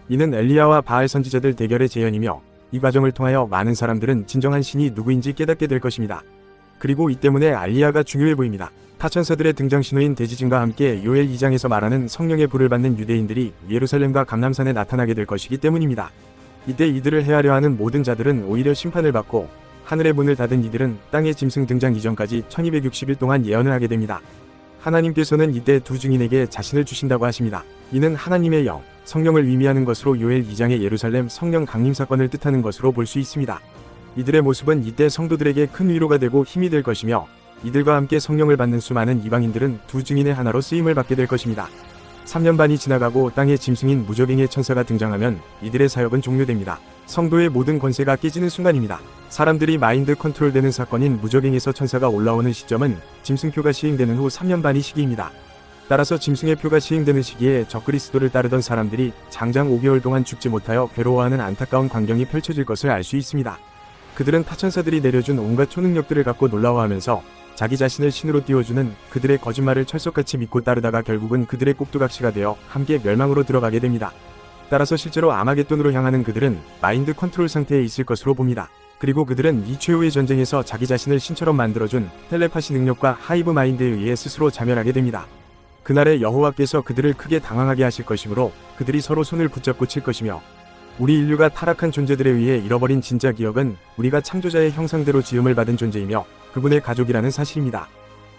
이는 엘리야와 바알 선지자들 대결의 재현이며 이 과정을 통하여 많은 사람들은 진정한 신이 누구인지 깨닫게 될 것입니다. 그리고 이 때문에 알리야가 중요해 보입니다. 타천사들의 등장 신호인 대지진과 함께 요엘 2장에서 말하는 성령의 불을 받는 유대인들이 예루살렘과 감람산에 나타나게 될 것이기 때문입니다. 이때 이들을 해하려 하는 모든 자들은 오히려 심판을 받고 하늘의 문을 닫은 이들은 땅의 짐승 등장 이전까지 1260일 동안 예언을 하게 됩니다. 하나님께서는 이때 두 증인에게 자신을 주신다고 하십니다. 이는 하나님의 영, 성령을 의미하는 것으로 요엘 2장의 예루살렘 성령 강림 사건을 뜻하는 것으로 볼 수 있습니다. 이들의 모습은 이때 성도들에게 큰 위로가 되고 힘이 될 것이며 이들과 함께 성령을 받는 수많은 이방인들은 두 증인의 하나로 쓰임을 받게 될 것입니다. 3년 반이 지나가고 땅의 짐승인 무적행의 천사가 등장하면 이들의 사역은 종료됩니다. 성도의 모든 권세가 깨지는 순간입니다. 사람들이 마인드 컨트롤되는 사건인 무적행에서 천사가 올라오는 시점은 짐승표가 시행되는 후 3년 반이 시기입니다. 따라서 짐승의 표가 시행되는 시기에 적그리스도를 따르던 사람들이 장장 5개월 동안 죽지 못하여 괴로워하는 안타까운 광경이 펼쳐질 것을 알 수 있습니다. 그들은 타천사들이 내려준 온갖 초능력들을 갖고 놀라워하면서 자기 자신을 신으로 띄워주는 그들의 거짓말을 철석같이 믿고 따르다가 결국은 그들의 꼭두각시가 되어 함께 멸망으로 들어가게 됩니다. 따라서 실제로 아마겟돈으로 향하는 그들은 마인드 컨트롤 상태에 있을 것으로 봅니다. 그리고 그들은 이 최후의 전쟁에서 자기 자신을 신처럼 만들어준 텔레파시 능력과 하이브 마인드에 의해 스스로 자멸하게 됩니다. 그날에 여호와께서 그들을 크게 당황하게 하실 것이므로 그들이 서로 손을 붙잡고 칠 것이며 우리 인류가 타락한 존재들에 의해 잃어버린 진짜 기억은 우리가 창조자의 형상대로 지음을 받은 존재이며 그분의 가족이라는 사실입니다.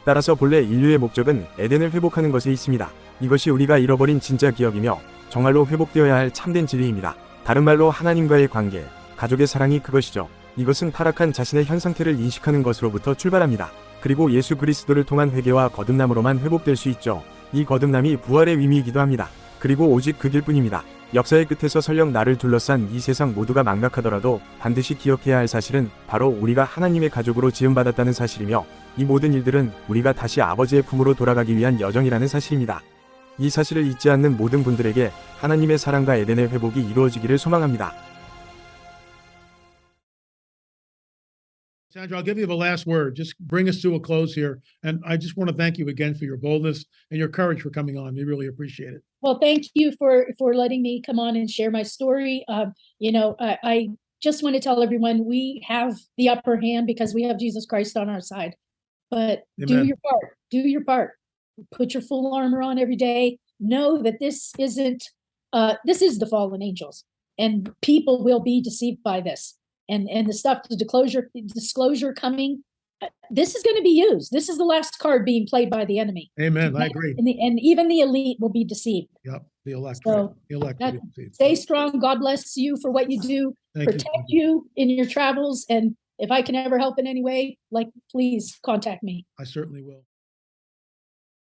따라서 본래 인류의 목적은 에덴을 회복하는 것에 있습니다. 이것이 우리가 잃어버린 진짜 기억이며 정말로 회복되어야 할 참된 진리입니다. 다른 말로 하나님과의 관계, 가족의 사랑이 그것이죠. 이것은 타락한 자신의 현 상태를 인식하는 것으로부터 출발합니다. 그리고 예수 그리스도를 통한 회개와 거듭남으로만 회복될 수 있죠. 이 거듭남이 부활의 의미이기도 합니다. 그리고 오직 그 길뿐입니다. 역사의 끝에서 설령 나를 둘러싼 이 세상 모두가 망각하더라도 반드시 기억해야 할 사실은 바로 우리가 하나님의 가족으로 지음받았다는 사실이며, 이 모든 일들은 우리가 다시 아버지의 품으로 돌아가기 위한 여정이라는 사실입니다. 이 사실을 잊지 않는 모든 분들에게 하나님의 사랑과 에덴의 회복이 이루어지기를 소망합니다. Sandra, I'll give you the last word. Just bring us to a close here. And I just want to thank you again for your boldness and your courage for coming on. We really appreciate it. Well, thank you for letting me come on and share my story. I just want to tell everyone we have the upper hand because we have Jesus Christ on our side. But do Amen. your part. Do your part. Put your full armor on every day. Know that this is the fallen angels, and people will be deceived by this. And the stuff, the disclosure coming, this is going to be used. This is the last card being played by the enemy. Amen. I agree. And even the elite will be deceived. Yep. The elect. So right. The elect will be deceived. Stay strong. God bless you for what you do. Thank you. Protect you in your travels. And if I can ever help in any way, please contact me. I certainly will.